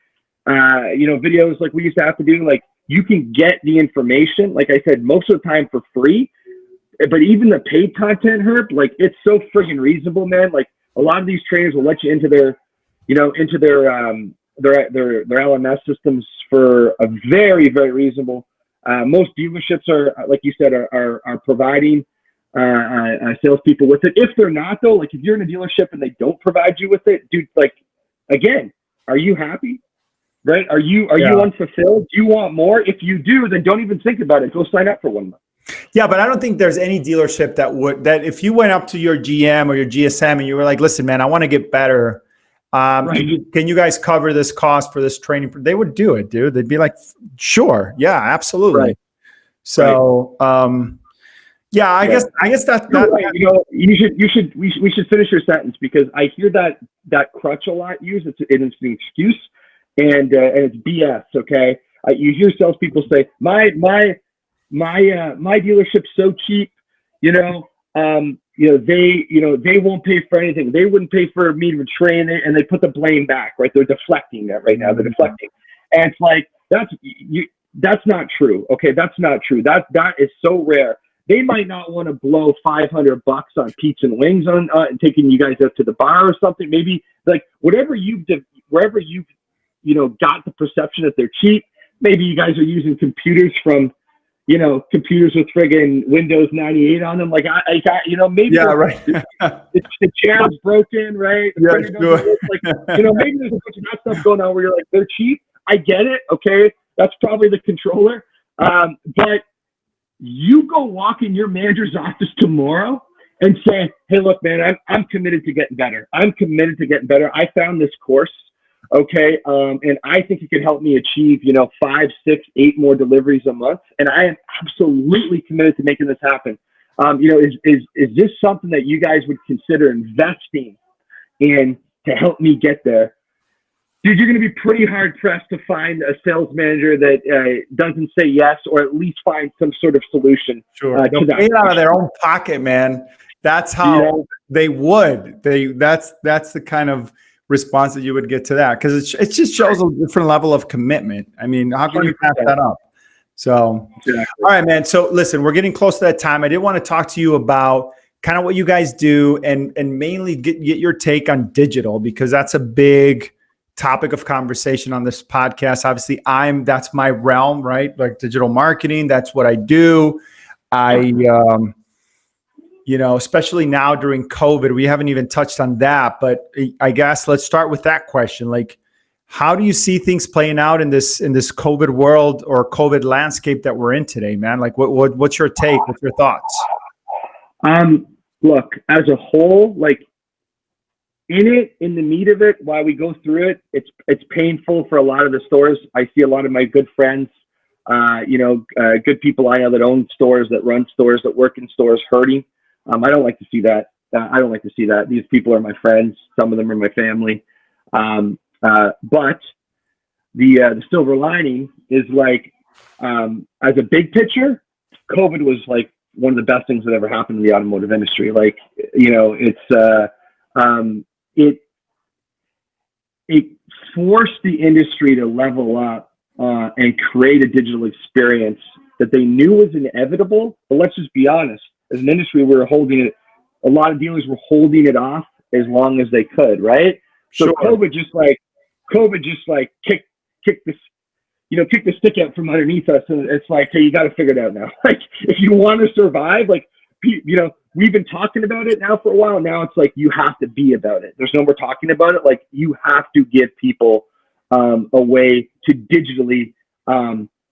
you know, videos like we used to have to do. Like you can get the information, like I said, most of the time for free. But even the paid content, Herb, like it's so friggin' reasonable, man. Like a lot of these trainers will let you into their, you know, into their LMS systems for a very, very reasonable. Most dealerships are, like you said, are providing salespeople with it. If they're not, though, like if you're in a dealership and they don't provide you with it, dude, like again, are you happy? Right? Are you unfulfilled? Do you want more? If you do, then don't even think about it. Go sign up for 1 month. Yeah, but I don't think there's any dealership that if you went up to your GM or your GSM and you were like, listen, man, I want to get better. Right. Can you guys cover this cost for this training? They would do it, dude. They'd be like, sure. Yeah, absolutely. Right. So, yeah, I guess that, right. You know, we should finish your sentence, because I hear that crutch a lot used. It's an excuse and it's BS. Okay. You hear salespeople say, my dealership's so cheap, you know, they won't pay for anything. They wouldn't pay for me to train it, and they put the blame back, right? They're deflecting that right now. They're deflecting. And it's like, that's not true. Okay. That's not true. That is so rare. They might not want to blow $500 on pizza and wings on and taking you guys out to the bar or something. Maybe like wherever you've got the perception that they're cheap. Maybe you guys are using computers computers with friggin' Windows 98 on them. Like maybe right. the chair is broken, right? Yeah, sure. Maybe there's a bunch of that stuff going on where you're like, they're cheap. I get it. Okay. That's probably the controller. But you go walk in your manager's office tomorrow and say, hey, look, man, I'm committed to getting better. I'm committed to getting better. I found this course. Okay. And I think it could help me achieve, 5, 6, 8 more deliveries a month. And I am absolutely committed to making this happen. Is this something that you guys would consider investing in to help me get there? Dude, you're going to be pretty hard pressed to find a sales manager that doesn't say yes, or at least find some sort of solution. Sure. They'll pay it out of their own pocket, man. That's how they would. That's the kind of response that you would get to that, because it just shows a different level of commitment. I mean, how can you pass that up? So, all right, man. So listen, we're getting close to that time. I did want to talk to you about kind of what you guys do and mainly get your take on digital, because that's a big topic of conversation on this podcast. Obviously, that's my realm, right? Like digital marketing. That's what I do. Especially now during COVID, we haven't even touched on that, but I guess let's start with that question. Like, how do you see things playing out in this COVID world or COVID landscape that we're in today, man? Like, what's your take? What's your thoughts? Look, as a whole, like in the meat of it, while we go through it, it's painful for a lot of the stores. I see a lot of my good friends, good people I know that own stores, that run stores, that work in stores hurting. I don't like to see that. These people are my friends. Some of them are my family. But the silver lining is like, as a big picture, COVID was like one of the best things that ever happened in the automotive industry. Like, it forced the industry to level up and create a digital experience that they knew was inevitable. But let's just be honest. As an industry, we were holding it. A lot of dealers were holding it off as long as they could, right? So sure. COVID just kicked the stick out from underneath us, and it's like, hey, you got to figure it out now. Like, if you want to survive, like, we've been talking about it now for a while. Now it's like you have to be about it. There's no more talking about it. Like, you have to give people a way to digitally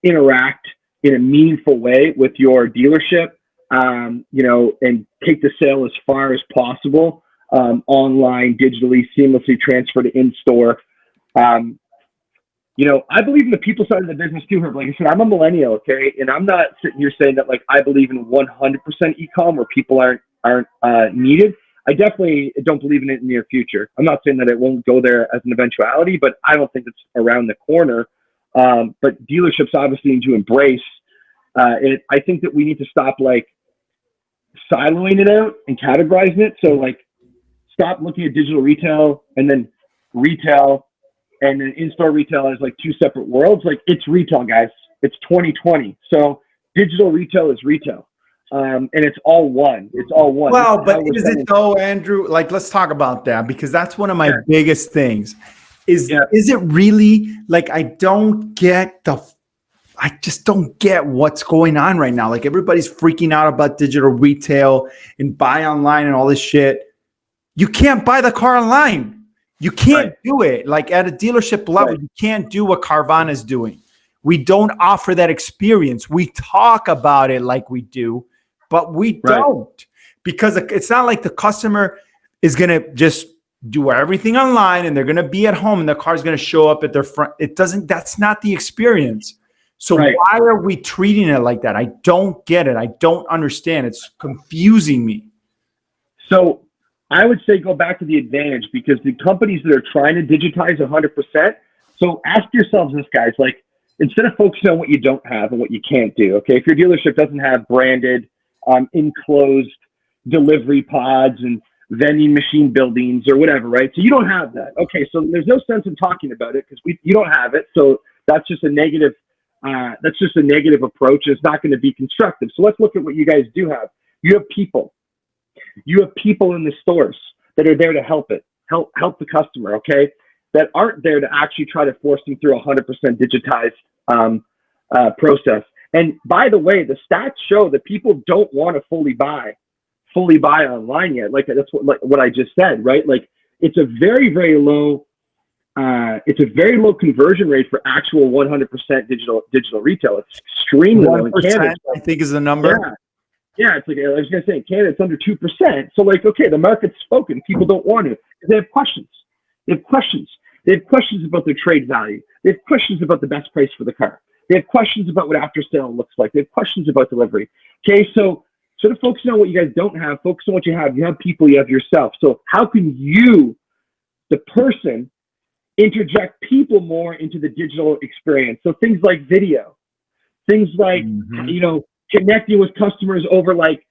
interact in a meaningful way with your dealership. And take the sale as far as possible, online, digitally, seamlessly transfer to in-store. I believe in the people side of the business too, Herb. Like I said, I'm a millennial, okay? And I'm not sitting here saying that like I believe in 100% e-com where people aren't needed. I definitely don't believe in it in the near future. I'm not saying that it won't go there as an eventuality, but I don't think it's around the corner. But dealerships obviously need to embrace it. I think that we need to stop like siloing it out and categorizing it. So like, stop looking at digital retail and then retail and then in-store retail as like two separate worlds. Like, it's retail, guys. It's 2020. So digital retail is retail. And it's all one. It's all one. Well, but is it though, Andrew? Like, let's talk about that, because that's one of my biggest things. Is it really like, I just don't get what's going on right now. Like, everybody's freaking out about digital retail and buy online and all this shit. You can't buy the car online. You can't do it. Like, at a dealership level, you can't do what Carvana is doing. We don't offer that experience. We talk about it like we do, but we don't, because it's not like the customer is going to just do everything online and they're going to be at home and the car's going to show up at their front. That's not the experience. So why are we treating it like that? I don't get it. I don't understand. It's confusing me. So I would say go back to the advantage, because the companies that are trying to digitize 100%. So ask yourselves this, guys, like, instead of focusing on what you don't have and what you can't do, okay, if your dealership doesn't have branded, enclosed, delivery pods and vending machine buildings or whatever, right? So you don't have that. Okay, so there's no sense in talking about it because you don't have it. So that's just a negative. That's just a negative approach. It's not going to be constructive. So let's look at what you guys do have. You have people. You have people in the stores that are there to help the customer. Okay, that aren't there to actually try to force them through a 100% digitized process. And by the way, the stats show that people don't want to fully buy online yet. Like that's what I just said, right? Like it's a very, very low conversion rate for actual 100% digital retail. It's extremely low in Canada. I think is the number. Yeah, it's like I was gonna say in Canada it's under 2%. So like, okay, the market's spoken. People don't want to. They have questions. They have questions about their trade value. They have questions about the best price for the car. They have questions about what after sale looks like. They have questions about delivery. Okay, so sort of focusing on what you guys don't have, focus on what you have. You have people, you have yourself. So how can you, the person, interject people more into the digital experience? So things like video, things like, connecting with customers over like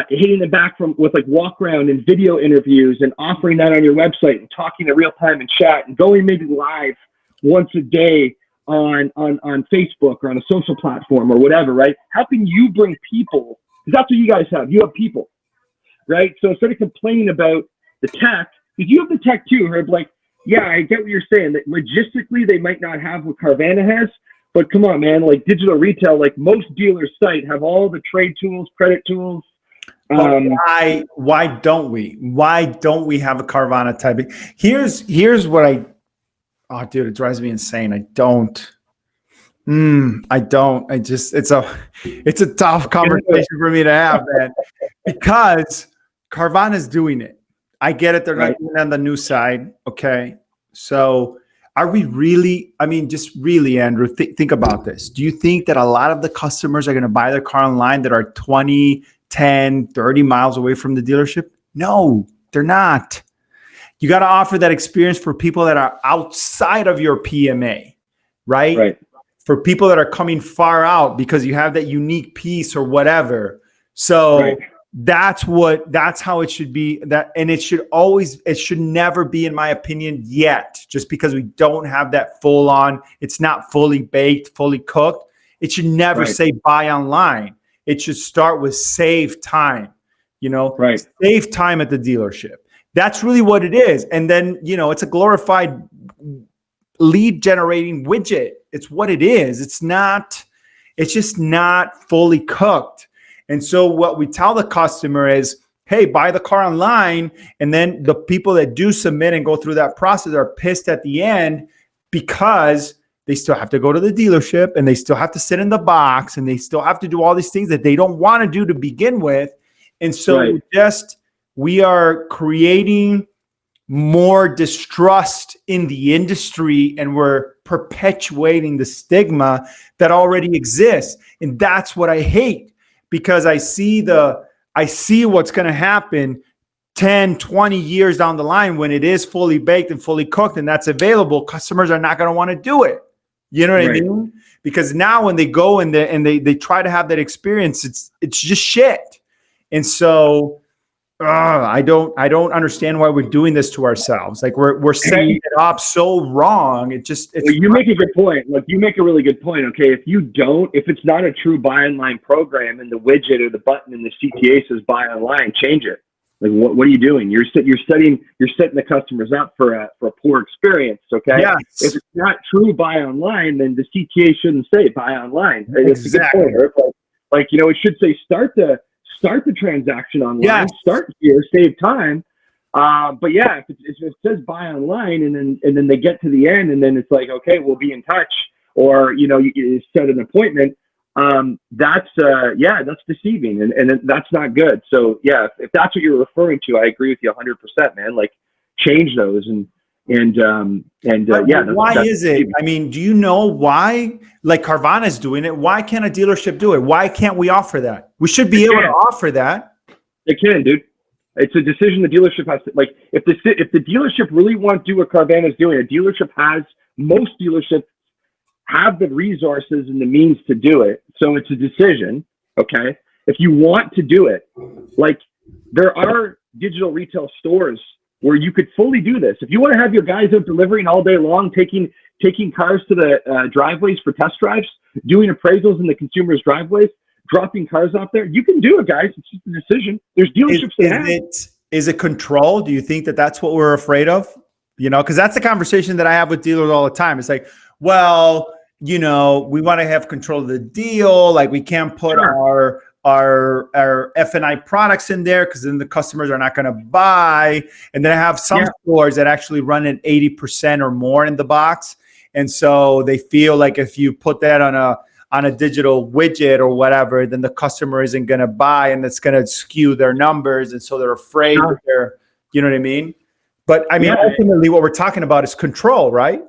hitting them back with like walk around and video interviews and offering that on your website and talking in real time and chat and going maybe live once a day on Facebook or on a social platform or whatever, right? How can you bring people? Because that's what you guys have. You have people, right? So instead of complaining about the tech, because you have the tech too, Herb, like, yeah, I get what you're saying, that logistically they might not have what Carvana has, but come on, man, like digital retail, like most dealers' site have all the trade tools, credit tools. Why don't we? Why don't we have a Carvana type? Here's what oh, dude, it drives me insane. I don't. It's a tough conversation for me to have, man, because Carvana's doing it. I get it. They're not doing it on the new side. Okay. So are we really, just really, Andrew, think about this. Do you think that a lot of the customers are going to buy their car online that are 20, 10, 30 miles away from the dealership? No, they're not. You got to offer that experience for people that are outside of your PMA, right? Right. For people that are coming far out because you have that unique piece or whatever. So that's how it should be. And it should never be, in my opinion, yet, just because we don't have that full on, it's not fully baked, fully cooked. It should never say buy online. It should start with save time, save time at the dealership. That's really what it is. And then, it's a glorified lead generating widget. It's what it is. It's just not fully cooked. And so what we tell the customer is, hey, buy the car online. And then the people that do submit and go through that process are pissed at the end because they still have to go to the dealership and they still have to sit in the box and they still have to do all these things that they don't want to do to begin with. And so we are creating more distrust in the industry, and we're perpetuating the stigma that already exists. And that's what I hate, because I see what's going to happen 10, 20 years down the line when it is fully baked and fully cooked and that's available. Customers are not going to want to do it. You know what I mean? Because now when they go and they try to have that experience, it's just shit. And so I don't understand why we're doing this to ourselves. Like we're setting it up so wrong. You make a good point. Like you make a really good point. Okay, if it's not a true buy online program and the widget or the button in the CTA says buy online, change it. Like what are you doing? You're setting the customers up for a poor experience. Okay. Yes. If it's not true buy online, then the CTA shouldn't say buy online. It's exactly. A good point. Like it should say start the transaction online, start here, save time. But if it says buy online and then they get to the end and then it's like, okay, we'll be in touch, or you set an appointment. That's deceiving and that's not good. So if that's what you're referring to, I agree with you 100%, man. Like change those why is it? I mean, do you know why? Like Carvana's doing it. Why can't a dealership do it? Why can't we offer that? We should be able to offer that. They can, dude. It's a decision the dealership has to, like, if the dealership really wants to do what Carvana's doing, most dealerships have the resources and the means to do it. So it's a decision. Okay. If you want to do it, like there are digital retail stores where you could fully do this. If you want to have your guys out delivering all day long, taking cars to the driveways for test drives, doing appraisals in the consumers' driveways, dropping cars off there, you can do it, guys. It's just a decision. There's dealerships that have. Is it control? Do you think that that's what we're afraid of? You know, because that's the conversation that I have with dealers all the time. It's like, well, you know, we want to have control of the deal. Like, we can't put our F&I products in there because then the customers are not going to buy. And then I have some stores that actually run at 80% or more in the box. And so they feel like if you put that on a digital widget or whatever, then the customer isn't going to buy and it's going to skew their numbers. And so they're afraid that they're, you know what I mean? But I mean, ultimately what we're talking about is control, right?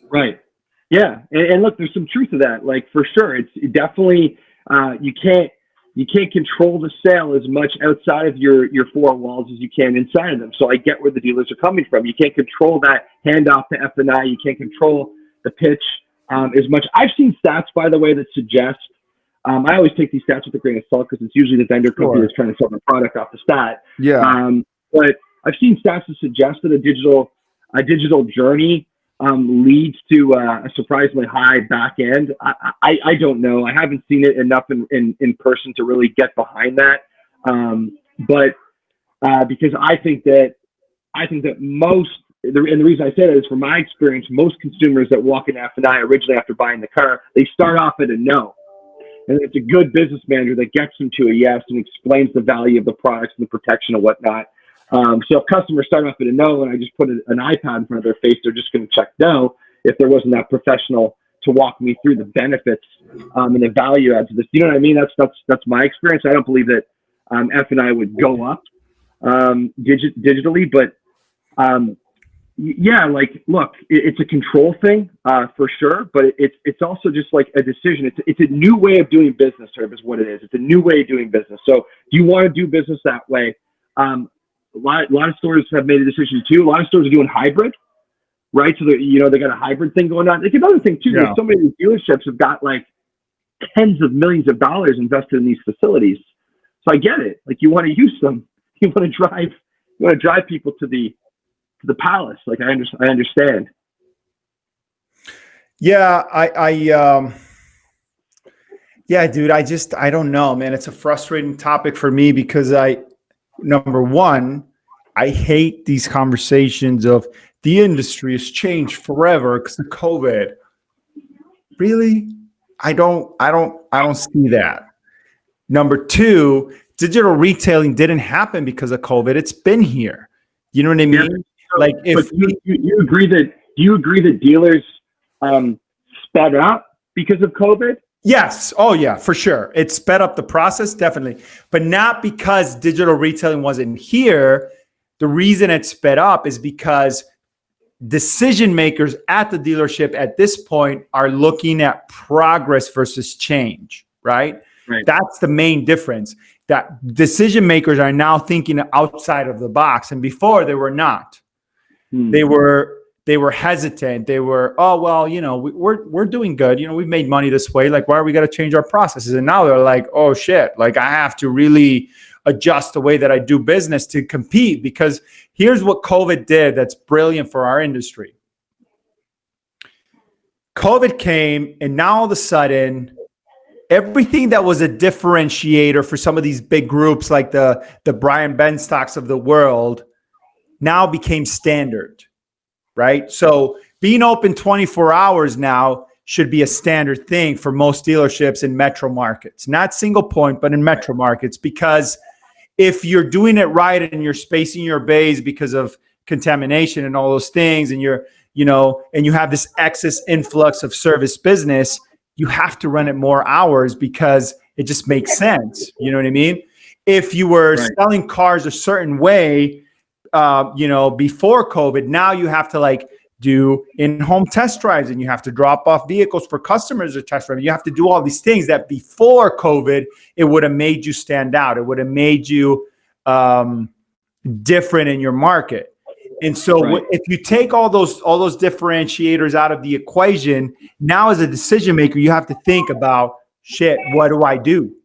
Right. Yeah. And look, there's some truth to that. Like, for sure. It's definitely, you can't control the sale as much outside of your four walls as you can inside of them. So I get where the dealers are coming from. You can't control that handoff to F&I. You can't control the pitch as much. I've seen stats, by the way, that suggest, I always take these stats with a grain of salt because it's usually the vendor company that's trying to sell the product off the stat. Yeah. But I've seen stats that suggest that a digital journey leads to a surprisingly high back end. I don't know. I haven't seen it enough in person to really get behind that. But because I think that most, and the reason I say that is from my experience, most consumers that walk in F&I originally after buying the car, they start off at a no. And it's a good business manager that gets them to a yes and explains the value of the products and the protection and whatnot. So if customers start off at a no and I just put an iPad in front of their face, they're just going to check no if there wasn't that professional to walk me through the benefits and the value adds of this. You know what I mean? That's my experience. I don't believe that F&I would go up digitally, but yeah, like, look, it's a control thing for sure, but it's also just like a decision. It's a new way of doing business, sort of, is what it is. It's a new way of doing business. So do you want to do business that way? A lot of stores have made a decision too. A lot of stores are doing hybrid, right? So they got a hybrid thing going on. It's another thing too. So many of these dealerships have got like tens of millions of dollars invested in these facilities. So I get it. Like, you want to use them. You want to drive people to the palace. Like, I understand. Yeah. Yeah, dude, I don't know, man. It's a frustrating topic for me because number one, I hate these conversations of the industry has changed forever because of COVID. Really? I don't see that. Number two, digital retailing didn't happen because of COVID. It's been here. You know what I mean? Yeah. Like, if you agree that dealers sped up because of COVID? Yes. Oh, yeah, for sure. It sped up the process, definitely. But not because digital retailing wasn't here. The reason it sped up is because decision makers at the dealership at this point are looking at progress versus change, right? That's the main difference. That decision makers are now thinking outside of the box. And before, they were not. They were hesitant. They were, oh, well, you know, we're doing good. You know, we've made money this way. Like, why are we going to change our processes? And now they're like, oh shit, like, I have to really adjust the way that I do business to compete, because here's what COVID did that's brilliant for our industry. COVID came, and now all of a sudden, everything that was a differentiator for some of these big groups like the Brian Benstocks of the world now became standard. Right? So being open 24 hours now should be a standard thing for most dealerships in metro markets, not single point, but in metro markets, because if you're doing it right and you're spacing your bays because of contamination and all those things, and and you have this excess influx of service business, you have to run it more hours because it just makes sense. You know what I mean? If you were selling cars a certain way, before COVID, now you have to like do in-home test drives, and you have to drop off vehicles for customers to test drive. You have to do all these things that before COVID, it would have made you stand out. It would have made you different in your market. And so if you take all those differentiators out of the equation, now as a decision maker, you have to think about, shit, what do I do?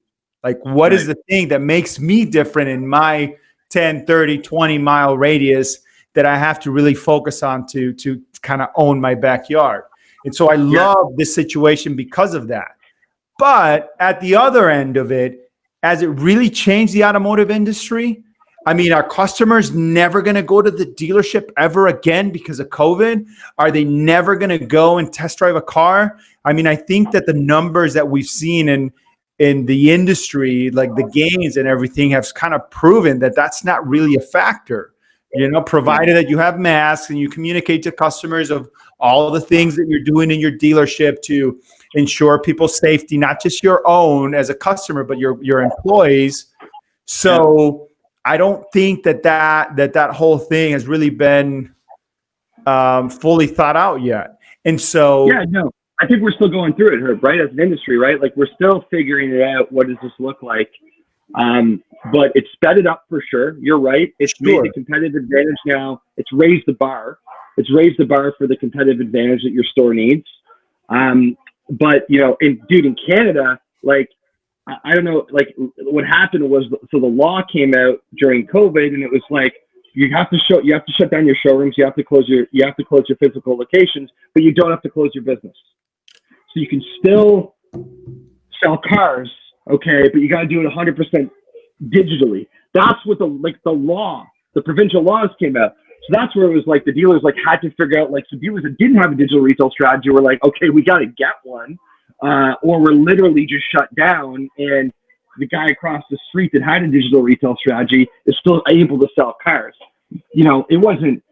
Like, what is the thing that makes me different in my 10, 30, 20 mile radius that I have to really focus on to kind of own my backyard? And so I love this situation because of that. But at the other end of it, has it really changed the automotive industry? I mean, are customers never going to go to the dealership ever again because of COVID? Are they never going to go and test drive a car? I mean, I think that the numbers that we've seen in the industry, like the gains and everything, have kind of proven that that's not really a factor. You know, provided that you have masks and you communicate to customers of all the things that you're doing in your dealership to ensure people's safety, not just your own as a customer, but your employees. So I don't think that whole thing has really been fully thought out yet. And so, I think we're still going through it, Herb, right? As an industry, right? Like, we're still figuring it out. What does this look like? But it's sped it up for sure. You're right. It's made the competitive advantage now. It's raised the bar. It's raised the bar for the competitive advantage that your store needs. But, you know, in Canada, like, I don't know, like, what happened was, so the law came out during COVID, and it was like, you have to shut down your showrooms, you have to close your physical locations, but you don't have to close your business. So you can still sell cars, okay, but you got to do it 100% digitally. That's what the provincial laws came out. So that's where it was like the dealers like had to figure out, like, so dealers that didn't have a digital retail strategy were like, okay, we got to get one. Or we're literally just shut down, and the guy across the street that had a digital retail strategy is still able to sell cars. You know, it wasn't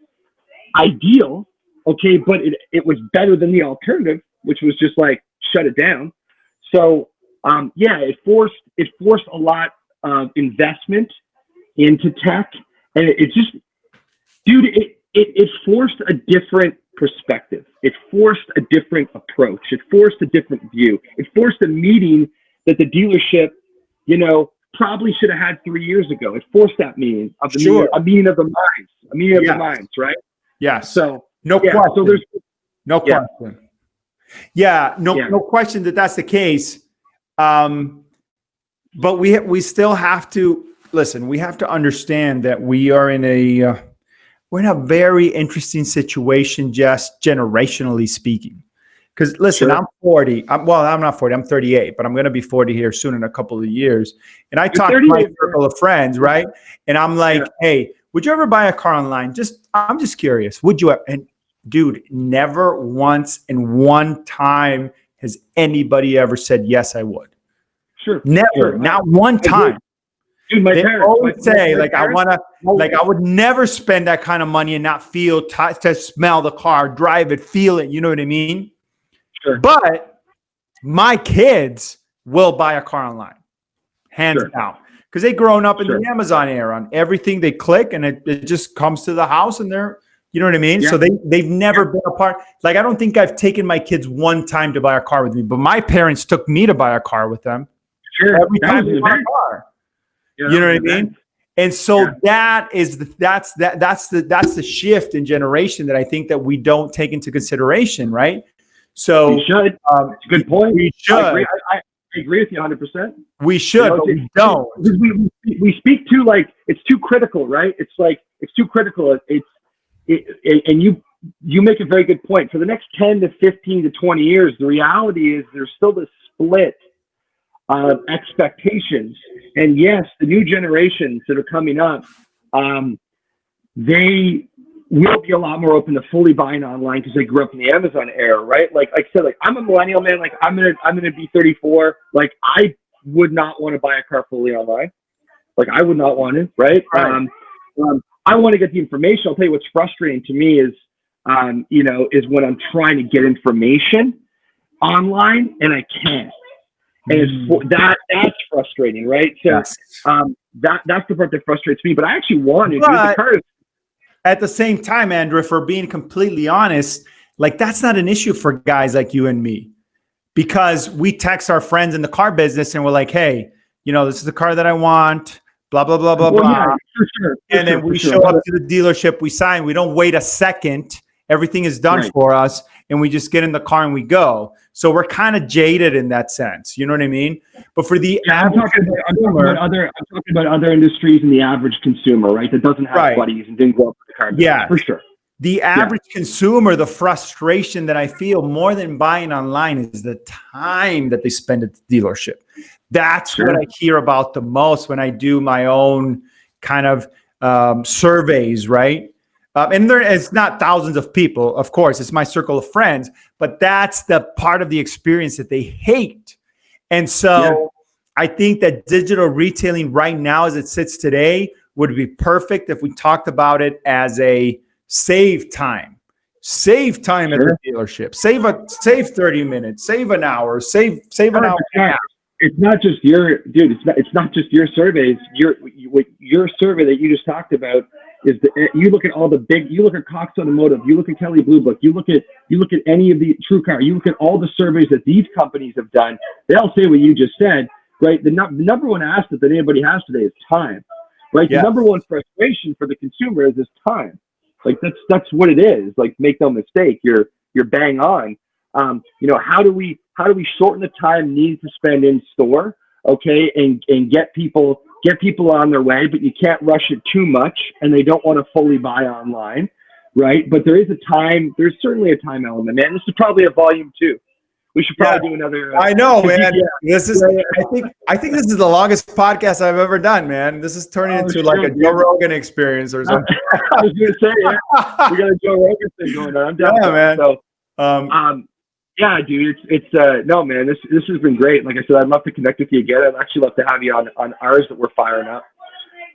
ideal, okay, but it was better than the alternative, which was just like shut it down. So it forced a lot of investment into tech, and it just, dude, it forced a different perspective. It forced a different approach. It forced a different view. It forced a meeting that the dealership, you know, probably should have had 3 years ago. It forced that meeting of a meeting of the minds, right? Yeah. So question. So there's no question. No question that's the case. But we still have to listen. We have to understand that we are in we're in a very interesting situation, just generationally speaking. Because listen, I'm 40. I'm not 40. I'm 38, but I'm going to be 40 here soon in a couple of years. And I talk to my circle of friends, right? And I'm like, hey, would you ever buy a car online? I'm just curious. Would you? And dude, never once in one time has anybody ever said, yes, I would. Sure. Never. Not one time. Dude, my parents always say, like, I want to, like, I would never spend that kind of money and not feel, to smell the car, drive it, feel it. You know what I mean? Sure. But my kids will buy a car online, hands down, because they've grown up in the Amazon era. On everything they click, and it just comes to the house, and they're, you know what I mean? Yeah. So they've never been a part. Like, I don't think I've taken my kids one time to buy a car with me, but my parents took me to buy a car with them. Sure. Every time we bought a car. You know what I mean? And so that's the shift in generation that I think that we don't take into consideration, right? So we should. Good point. We should. I agree with you 100%. We should, but we don't. We speak too, like, it's too critical, right? It's like, it's too critical. And you make a very good point. For the next 10 to 15 to 20 years, the reality is there's still this split of expectations. And yes, the new generations that are coming up, they will be a lot more open to fully buying online because they grew up in the Amazon era, right? Like I said, like, I'm a millennial, man. Like, I'm gonna be 34. Like, I would not want to buy a car fully online. Like, I would not want to, right? I want to get the information. I'll tell you what's frustrating to me is, is when I'm trying to get information online and I can't. And that's frustrating, right? So that's the part that frustrates me. But I actually want to do the car. At the same time, Andrew, for being completely honest, like, that's not an issue for guys like you and me, because we text our friends in the car business and we're like, hey, you know, this is the car that I want, blah, blah, blah, blah, blah. Yeah, for sure. And then we show up to the dealership, we sign, we don't wait a second. Everything is done for us. and we just get in the car and we go. So we're kind of jaded in that sense. You know what I mean? But for the I'm talking about other industries and the average consumer, right? That doesn't have buddies and didn't go up with the car. Yeah, for sure. The average consumer, the frustration that I feel more than buying online is the time that they spend at the dealership. That's what I hear about the most when I do my own kind of surveys, right? And it's not thousands of people, of course, it's my circle of friends, but that's the part of the experience that they hate. And so I think that digital retailing right now, as it sits today, would be perfect if we talked about it as a save time at the dealership, save 30 minutes, save an hour, save an hour and a half. It's not just it's not just your surveys. Your survey that you just talked about is you look at all the you look at Cox Automotive, you look at Kelley Blue Book, you look at any of the TrueCar, you look at all the surveys that these companies have done. They all say what you just said, right? The number one asset that anybody has today is time, right? The number one frustration for the consumer is time. Like that's what it is. Like, make no mistake, you're bang on. How do we shorten the time needed to spend in store, okay, and get people on their way, but you can't rush it too much, and they don't want to fully buy online, right? But there's certainly a time element, man. This is probably a volume 2. We should probably do another. I know, man. This is. I think this is the longest podcast I've ever done, man. This is turning into like a Joe Rogan experience or something. I was gonna say, we got a Joe Rogan thing going on. I'm down. Yeah, man. So, yeah, dude. It's no, man. This has been great. Like I said, I'd love to connect with you again. I'd actually love to have you on ours that we're firing up.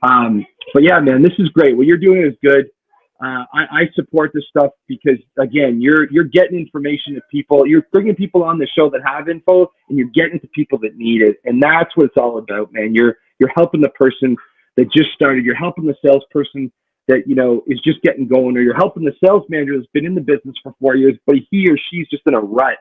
But yeah, man, this is great. What you're doing is good. I support this stuff because, again, you're getting information to people. You're bringing people on the show that have info, and you're getting to people that need it. And that's what it's all about, man. You're helping the person that just started. You're helping the salesperson that, is just getting going, or you're helping the sales manager that's been in the business for 4 years, but he or she's just in a rut,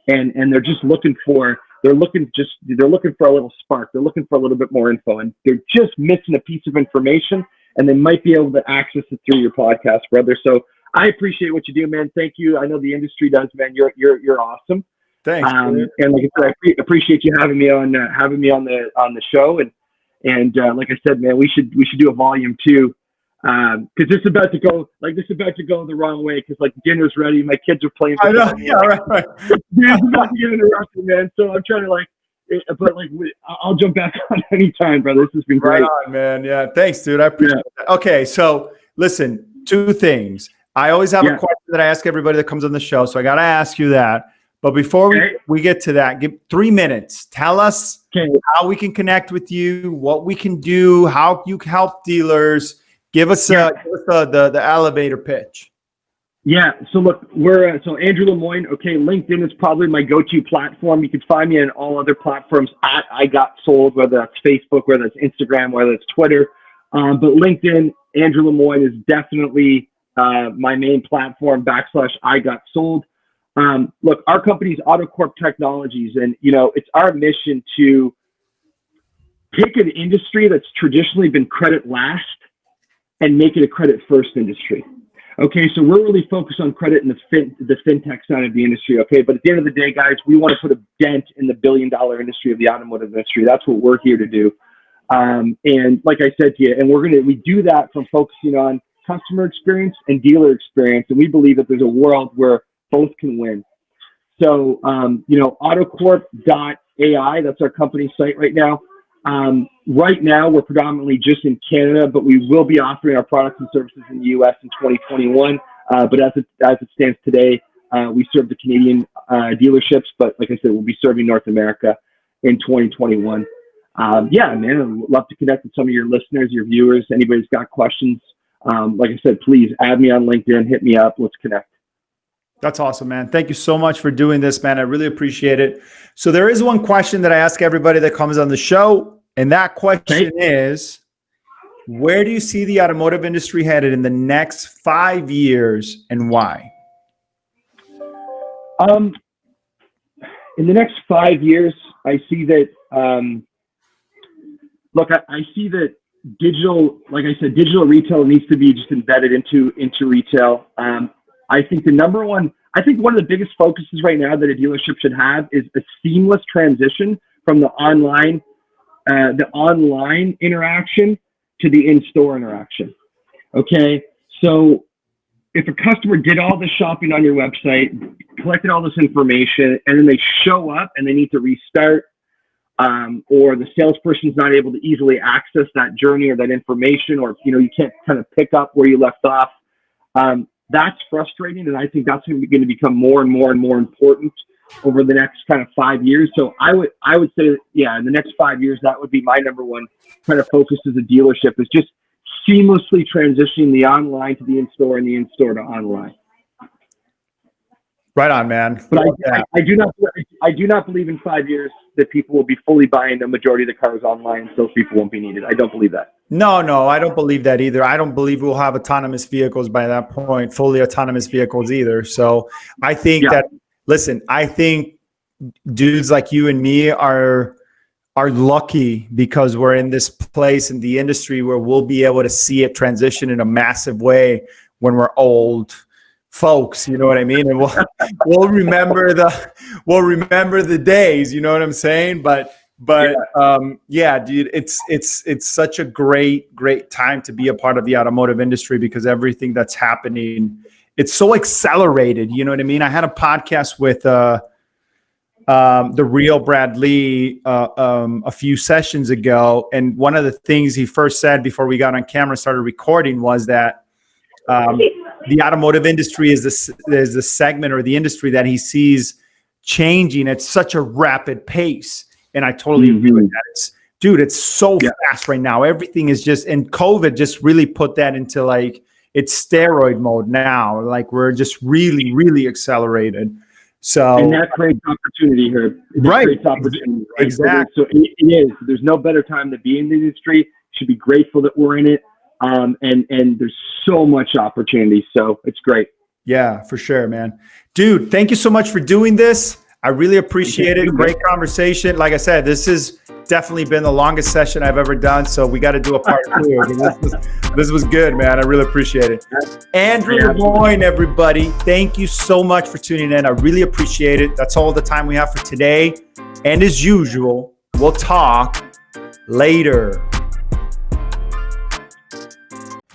and they're just looking for a little spark. They're looking for a little bit more info, and they're just missing a piece of information. And they might be able to access it through your podcast, brother. So I appreciate what you do, man. Thank you. I know the industry does, man. You're awesome. Thanks. And like I said, I appreciate you having me on the show. And like I said, man, we should do a volume 2 because this is about to go the wrong way because like dinner's ready, my kids are playing. I know. Yeah, right. It's about to get interrupted, man. So I'm trying to but I'll jump back on anytime, brother. This has been great. Right on, man. Yeah, thanks, dude. I appreciate it. Okay, so listen, 2 things. I always have a question that I ask everybody that comes on the show, so I got to ask you that. But before we get to that, give 3 minutes. Tell us how we can connect with you, what we can do, how you help dealers. Give us the elevator pitch. Yeah. So look, we're so Andrew Lemoine. Okay, LinkedIn is probably my go-to platform. You can find me on all other platforms at I Got Sold, whether that's Facebook, whether it's Instagram, whether it's Twitter. But LinkedIn, Andrew Lemoine is definitely my main platform. / I Got Sold. Look, our company's AutoCorp Technologies, and it's our mission to take an industry that's traditionally been credit last and make it a credit first industry. Okay, so we're really focused on credit in the fintech side of the industry. Okay, but at the end of the day, guys, we want to put a dent in the billion-dollar industry of the automotive industry. That's what we're here to do. And like I said to you, and we do that from focusing on customer experience and dealer experience, and we believe that there's a world where both can win. So, autocorp.ai, that's our company site right now. Right now, we're predominantly just in Canada, but we will be offering our products and services in the U.S. in 2021. But as it stands today, we serve the Canadian dealerships, but like I said, we'll be serving North America in 2021. Yeah, man, I'd love to connect with some of your listeners, your viewers. Anybody's got questions, like I said, please add me on LinkedIn, hit me up, let's connect. That's awesome, man. Thank you so much for doing this, man. I really appreciate it. So there is one question that I ask everybody that comes on the show, and that question is, where do you see the automotive industry headed in the next 5 years, and why? In the next 5 years, I see that, I see that digital, like I said, digital retail needs to be just embedded into retail. I think the number one I think one of the biggest focuses right now that a dealership should have is a seamless transition from the online interaction to the in-store interaction. Okay, so if a customer did all the shopping on your website, collected all this information, and then they show up and they need to restart, or the salesperson's not able to easily access that journey or that information, or you can't kind of pick up where you left off, that's frustrating, and I think that's going to become more and more and more important over the next kind of 5 years. So I would say that, yeah, in the next 5 years, that would be my number one kind of focus as a dealership, is just seamlessly transitioning the online to the in-store and the in-store to online. Right on, man. But I do not believe in 5 years that people will be fully buying the majority of the cars online, so people won't be needed. I don't believe that. No, I don't believe that either. I don't believe we'll have autonomous vehicles by that point, fully autonomous vehicles either. So I think I think dudes like you and me are lucky because we're in this place in the industry where we'll be able to see it transition in a massive way when we're old folks, you know what I mean? And we'll remember the days, you know what I'm saying? But yeah, dude, it's such a great time to be a part of the automotive industry because everything that's happening, it's so accelerated, you know what I mean? I had a podcast with the real Brad Lee a few sessions ago, and one of the things he first said before we got on camera, started recording, was that the automotive industry is the segment or the industry that he sees changing at such a rapid pace. And I totally agree with that. It's so fast right now. Everything is just, and COVID just really put that into like, it's steroid mode now. Like we're just really accelerated. So, and that creates opportunity here. Right. Creates opportunity, right? Exactly. So it is. There's no better time to be in the industry. You should be grateful that we're in it. And there's so much opportunity. So it's great. Yeah, for sure, man. Dude, thank you so much for doing this. I really appreciate it. Great conversation. Like I said, this has definitely been the longest session I've ever done. So we got to do a part 2. This was good, man. I really appreciate it. Andrew Lemoine, everybody. Thank you so much for tuning in. I really appreciate it. That's all the time we have for today. And as usual, we'll talk later.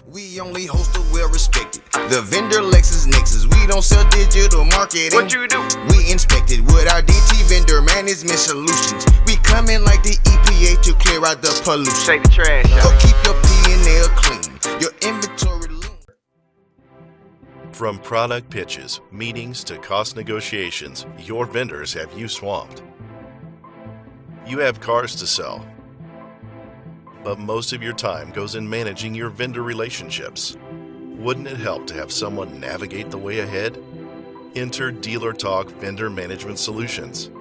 We only host a well-respected. The vendor LexisNexis. We don't sell digital marketing. What you do? We inspect it with our DT vendor management solutions. We come in like the EPA to clear out the pollution. Take the trash Go out. keep your P&L clean. Your inventory lean. From product pitches, meetings to cost negotiations, your vendors have you swamped. You have cars to sell, but most of your time goes in managing your vendor relationships. Wouldn't it help to have someone navigate the way ahead? Enter Dealer Talk Vendor Management Solutions.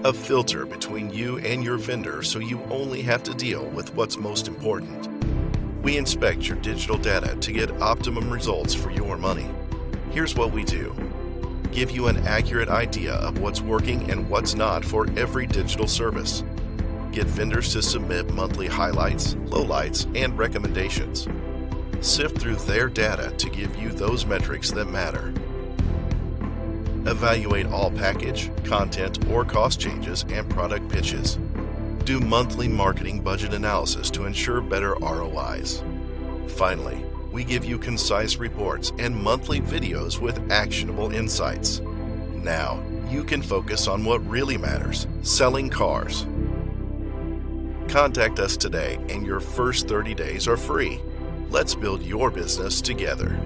A filter between you and your vendor so you only have to deal with what's most important. We inspect your digital data to get optimum results for your money. Here's what we do. Give you an accurate idea of what's working and what's not for every digital service. Get vendors to submit monthly highlights, lowlights, and recommendations. Sift through their data to give you those metrics that matter. Evaluate all package, content, or cost changes and product pitches. Do monthly marketing budget analysis to ensure better ROIs. Finally, we give you concise reports and monthly videos with actionable insights. Now, you can focus on what really matters, selling cars. Contact us today and your first 30 days are free. Let's build your business together.